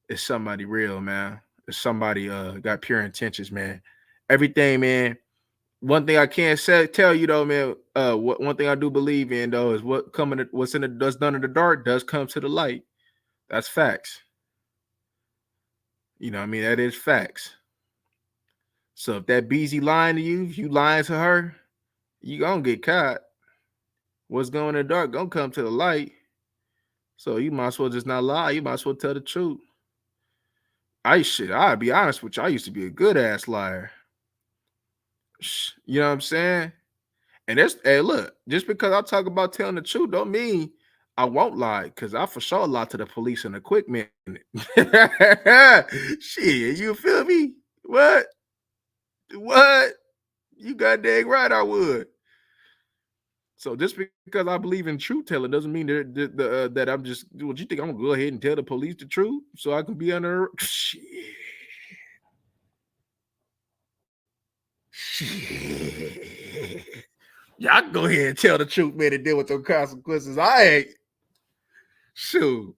if somebody real, man. If somebody got pure intentions, man. Everything, man. One thing I can't tell you though, man. One thing I do believe in though is what's in the does done in the dark does come to the light. That's facts. You know, what I mean that is facts. So if that BZ lying to you, if you lying to her, you gonna get caught. What's going in the dark gonna come to the light. So you might as well just not lie. You might as well tell the truth. I'll be honest with you. I used to be a good ass liar. You know what I'm saying? And that's hey, look, just because I talk about telling the truth, don't mean I won't lie, because I for sure lie to the police in a quick minute. Shit, you feel me? What? What? You got dang right I would. So just because I believe in truth telling doesn't mean that I'm just what you think I'm gonna go ahead and tell the police the truth so I can be under shit. Shit. Y'all can go ahead and tell the truth, man, and deal with those consequences. I ain't. Shoot.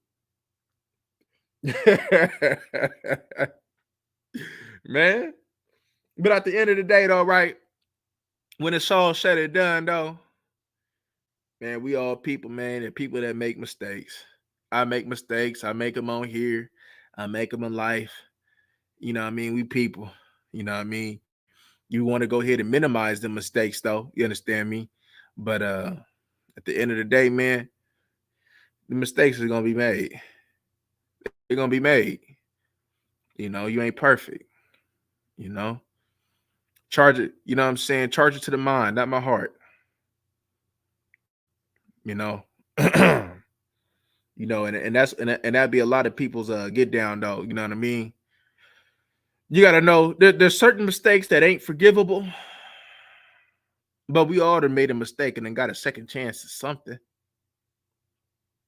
Man. But at the end of the day, though, right? When it's all said and done, though, man, we all people, man, and people that make mistakes. I make mistakes. I make them on here. I make them in life. You know what I mean? We people. You know what I mean? You want to go ahead and minimize the mistakes, though. You understand me? But at the end of the day, man, the mistakes are gonna be made. They're gonna be made. You know, you ain't perfect. You know, charge it. You know what I'm saying? Charge it to the mind, not my heart. You know, and that'd be a lot of people's get down though. You know what I mean? You gotta know there's certain mistakes that ain't forgivable, but we all done made a mistake and then got a second chance at something.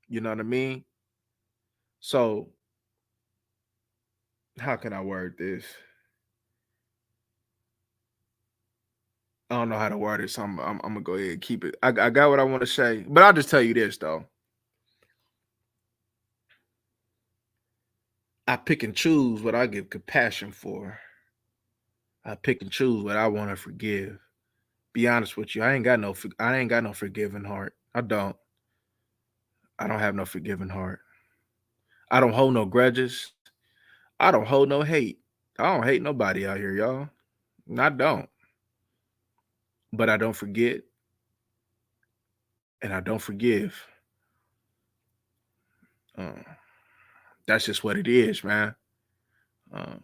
You know what I mean? So how can I word this? I don't know how to word it, so I'm gonna go ahead and keep it. I got what I want to say, but I'll just tell you this though. I pick and choose what I give compassion for. I pick and choose what I want to forgive. Be honest with you, I ain't got no forgiving heart. I don't. I don't have no forgiving heart. I don't hold no grudges. I don't hold no hate. I don't hate nobody out here, y'all. I don't. But I don't forget and I don't forgive. Uh, that's just what it is, man. Uh,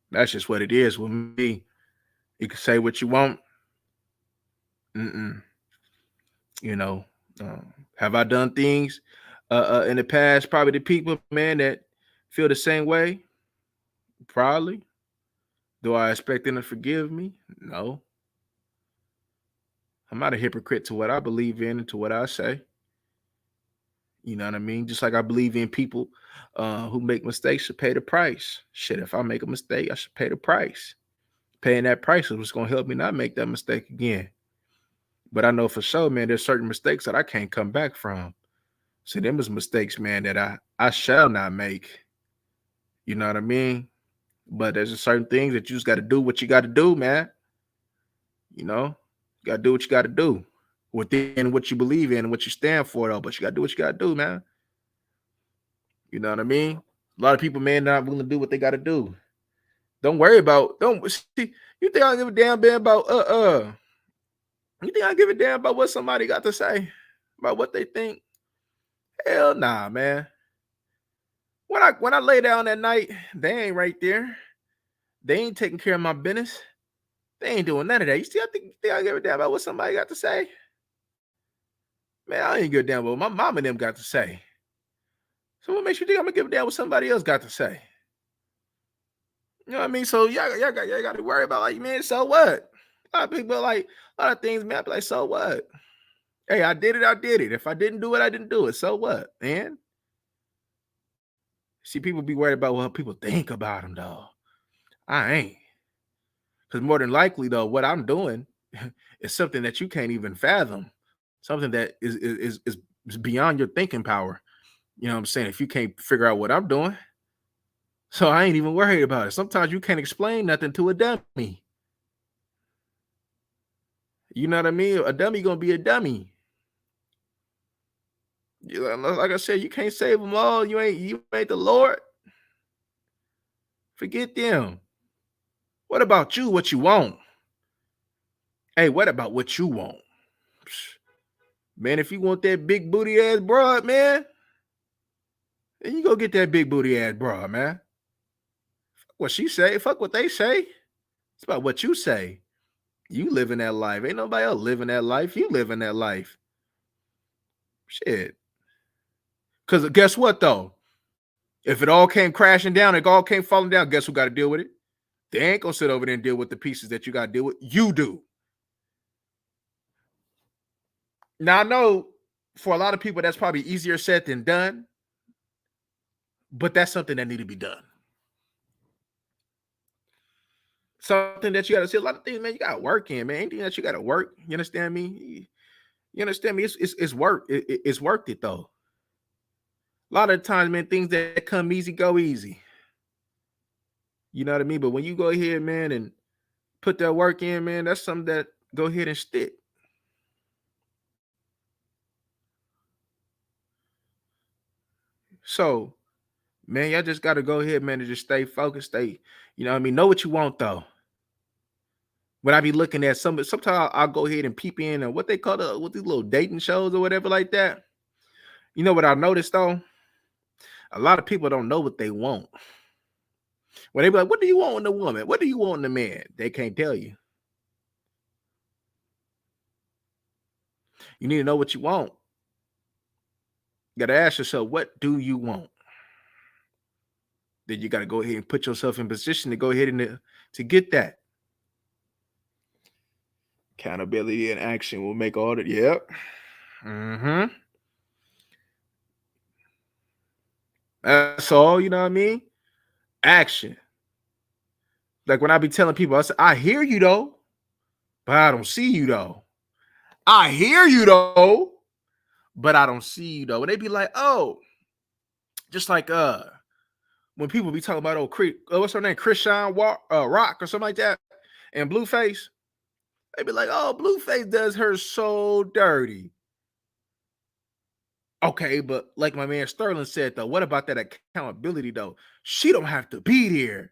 that's just what it is with me. You can say what you want. Mm-mm. You know, have I done things in the past? Probably the people, man, that feel the same way. Probably. Do I expect them to forgive me? No. I'm not a hypocrite to what I believe in and to what I say. You know what I mean? Just like I believe in people who make mistakes should pay the price. Shit, if I make a mistake, I should pay the price. Paying that price is what's gonna help me not make that mistake again. But I know for sure, man, there's certain mistakes that I can't come back from. So them is mistakes, man, that I shall not make. You know what I mean? But there's just certain things that you just got to do what you got to do, man. You know, you got to do what you got to do within what you believe in and what you stand for, though. But you got to do what you got to do, man. You know what I mean? A lot of people, man, not willing to do what they got to do. Don't worry about. Don't see. You think I give a damn man about You think I give a damn about what somebody got to say about what they think? Hell nah, man. When I lay down at night, they ain't right there. They ain't taking care of my business. They ain't doing none of that. You see, think I give a damn about what somebody got to say? Man, I ain't give a damn about what my mom and them got to say. So what makes you think I'm gonna give a damn what somebody else got to say? You know what I mean? So y'all got to worry about like, man, so what? A lot of people like a lot of things, man. I be like, so what? Hey, I did it. I did it. If I didn't do it, I didn't do it. So what, man? See, people be worried about what people think about them, though. I ain't. Because more than likely, though, what I'm doing is something that you can't even fathom, something that is beyond your thinking power. You know what I'm saying? If you can't figure out what I'm doing, so I ain't even worried about it. Sometimes you can't explain nothing to a dummy. You know what I mean? A dummy gonna be a dummy. Like I said, you can't save them all. You ain't the Lord. Forget them. What about you? What you want? Hey, what about what you want? Man, if you want that big booty ass broad, man, then you go get that big booty ass broad, man. Fuck what she say, fuck what they say. It's about what you say. You living that life. Ain't nobody else living that life. You living that life. Shit. Cause guess what though? If it all came crashing down, it all came falling down, guess who got to deal with it? They ain't gonna sit over there and deal with the pieces that you got to deal with. You do. Now I know for a lot of people that's probably easier said than done, but that's something that need to be done. Something that you got to see. A lot of things, man, you got to work in, man. Anything that you got to work, you understand me? You understand me? It's work. It's worth it though. A lot of times, man, things that come easy go easy. You know what I mean? But when you go ahead, man, and put that work in, man, that's something that go ahead and stick. So, man, y'all just got to go ahead, man, and just stay focused. Stay, you know what I mean? Know what you want though. When I be looking at sometimes I'll go ahead and peep in and what they call what these little dating shows or whatever like that. You know what I noticed though? A lot of people don't know what they want. When they be like, "What do you want in a woman? What do you want in a man?" They can't tell you. You need to know what you want. You got to ask yourself, "What do you want?" Then you got to go ahead and put yourself in position to go ahead and to get that. Accountability and action will make all that. Yep. Mm-hmm. That's all. You know what I mean? Action. Like when I be telling people, I say, "I hear you though, but I don't see you though." I hear you though, but I don't see you though. And they be like, "Oh," just like when people be talking about what's her name, Christian Rock or something like that, and Blueface, they be like, "Oh, Blueface does her so dirty." Okay, but like my man Sterling said though, what about that accountability though? She don't have to be there.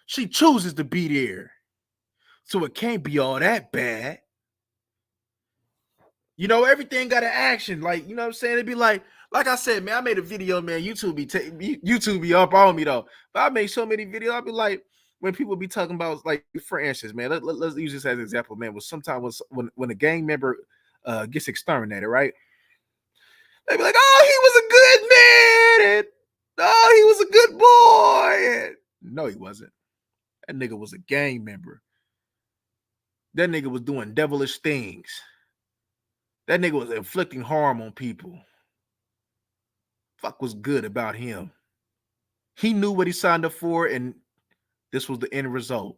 She chooses to be there, so it can't be all that bad. You know, everything got an action. Like, you know what I'm saying? It'd be like I said, man, I made a video, man. YouTube be up on me though. But I made so many videos. I'll be like, when people be talking about, like, for instance, man, let's use this as an example, man. Sometimes when a gang member gets exterminated, right? They be like, oh, he was a good man, and oh, he was a good boy. And no, he wasn't. That nigga was a gang member. That nigga was doing devilish things. That nigga was inflicting harm on people. Fuck was good about him. He knew what he signed up for, and this was the end result.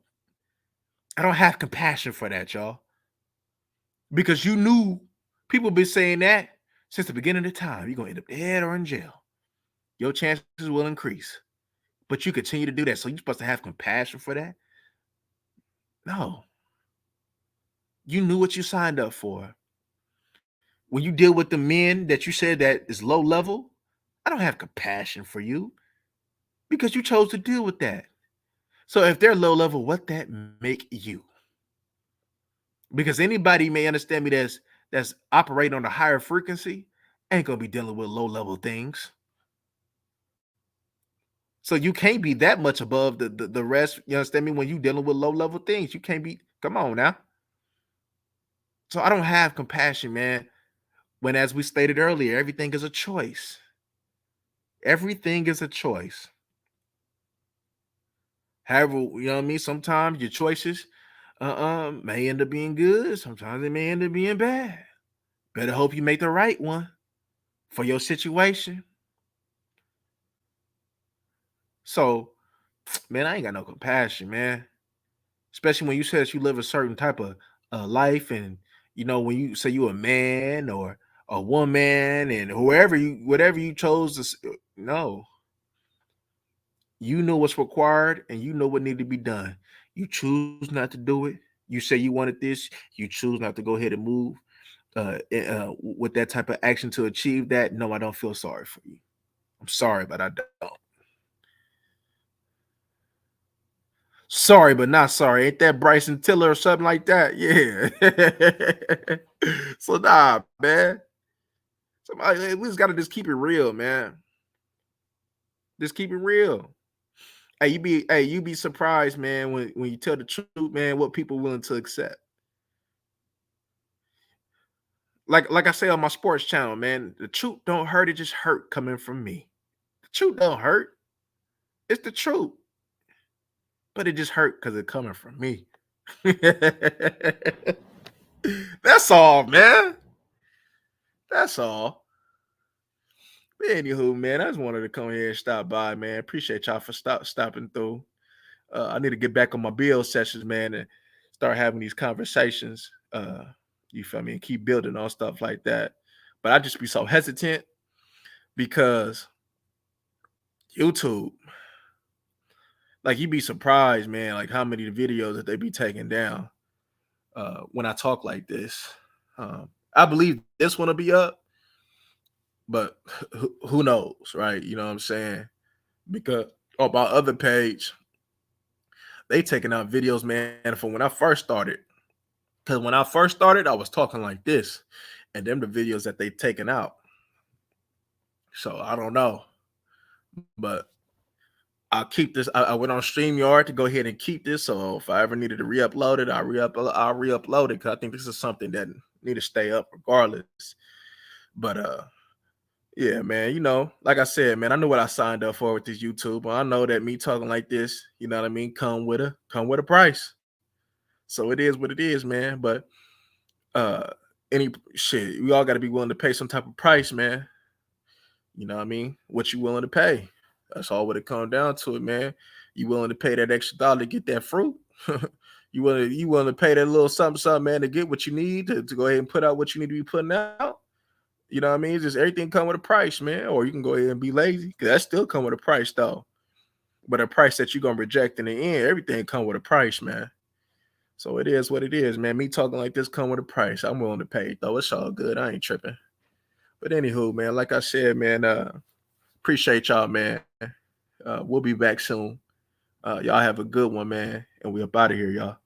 I don't have compassion for that, y'all. Because you knew people been saying that since the beginning of the time. You're gonna end up dead or in jail. Your chances will increase. But you continue to do that. So you're supposed to have compassion for that? No. You knew what you signed up for. When you deal with the men that you said that is low level, I don't have compassion for you because you chose to deal with that. So if they're low level, what that make you? Because anybody may understand me that's operating on a higher frequency ain't gonna be dealing with low level things. So you can't be that much above the rest. You understand me? When you dealing with low level things, you can't be. Come on now. So I don't have compassion, man. When, as we stated earlier, everything is a choice. Everything is a choice. However, you know what I mean? Sometimes your choices may end up being good. Sometimes they may end up being bad. Better hope you make the right one for your situation. So, man, I ain't got no compassion, man. Especially when you say that you live a certain type of life, and you know when you say you a man or a woman, and whatever you chose to. No, you know what's required, and you know what need to be done. You choose not to do it. You say you wanted this. You choose not to go ahead and move with that type of action to achieve that. No, I don't feel sorry for you. I'm sorry, but I don't. Sorry, but not sorry. Ain't that Bryson Tiller or something like that? Yeah. So nah, man. Somebody, we just gotta just keep it real, man. Just keep it real. You be surprised, man, when you tell the truth, man, what people willing to accept. Like I say on my sports channel, man, the truth don't hurt, it just hurt coming from me. The truth don't hurt. It's the truth. But it just hurt because it coming from me. That's all, man. That's all. But anywho, man, I just wanted to come here and stop by, man. Appreciate y'all for stopping through. I need to get back on my build sessions, man, and start having these conversations. You feel me? And keep building on stuff like that. But I just be so hesitant because YouTube, like you'd be surprised, man, like how many videos that they be taking down when I talk like this. I believe this one will be up, but who knows, right? You know what I'm saying? Because on my other page, they taking out videos, man, from when I first started. Because when I first started, I was talking like this, and them the videos that they taken out. So I don't know, but I'll keep this. I went on StreamYard to go ahead and keep this. So if I ever needed to re-upload it, I'll re-upload it because I think this is something that need to stay up regardless. But yeah, man, you know, like I said, man, I know what I signed up for with this YouTube. But I know that me talking like this, you know what I mean, come with a price. So it is what it is, man. But uh any shit, we all got to be willing to pay some type of price, man. You know what I mean? What you willing to pay? That's all what it comes down to it, man. You willing to pay that extra dollar to get that fruit? You willing to pay that little something, something, man, to get what you need to go ahead and put out what you need to be putting out? You know what I mean? It's just everything come with a price, man. Or you can go ahead and be lazy, because that still come with a price though. But a price that you're gonna reject in the end, everything come with a price, man. So it is what it is, man. Me talking like this come with a price. I'm willing to pay it though. It's all good. I ain't tripping. But anywho, man, like I said, man, appreciate y'all, man. We'll be back soon. Y'all have a good one, man. And we up out of here, y'all.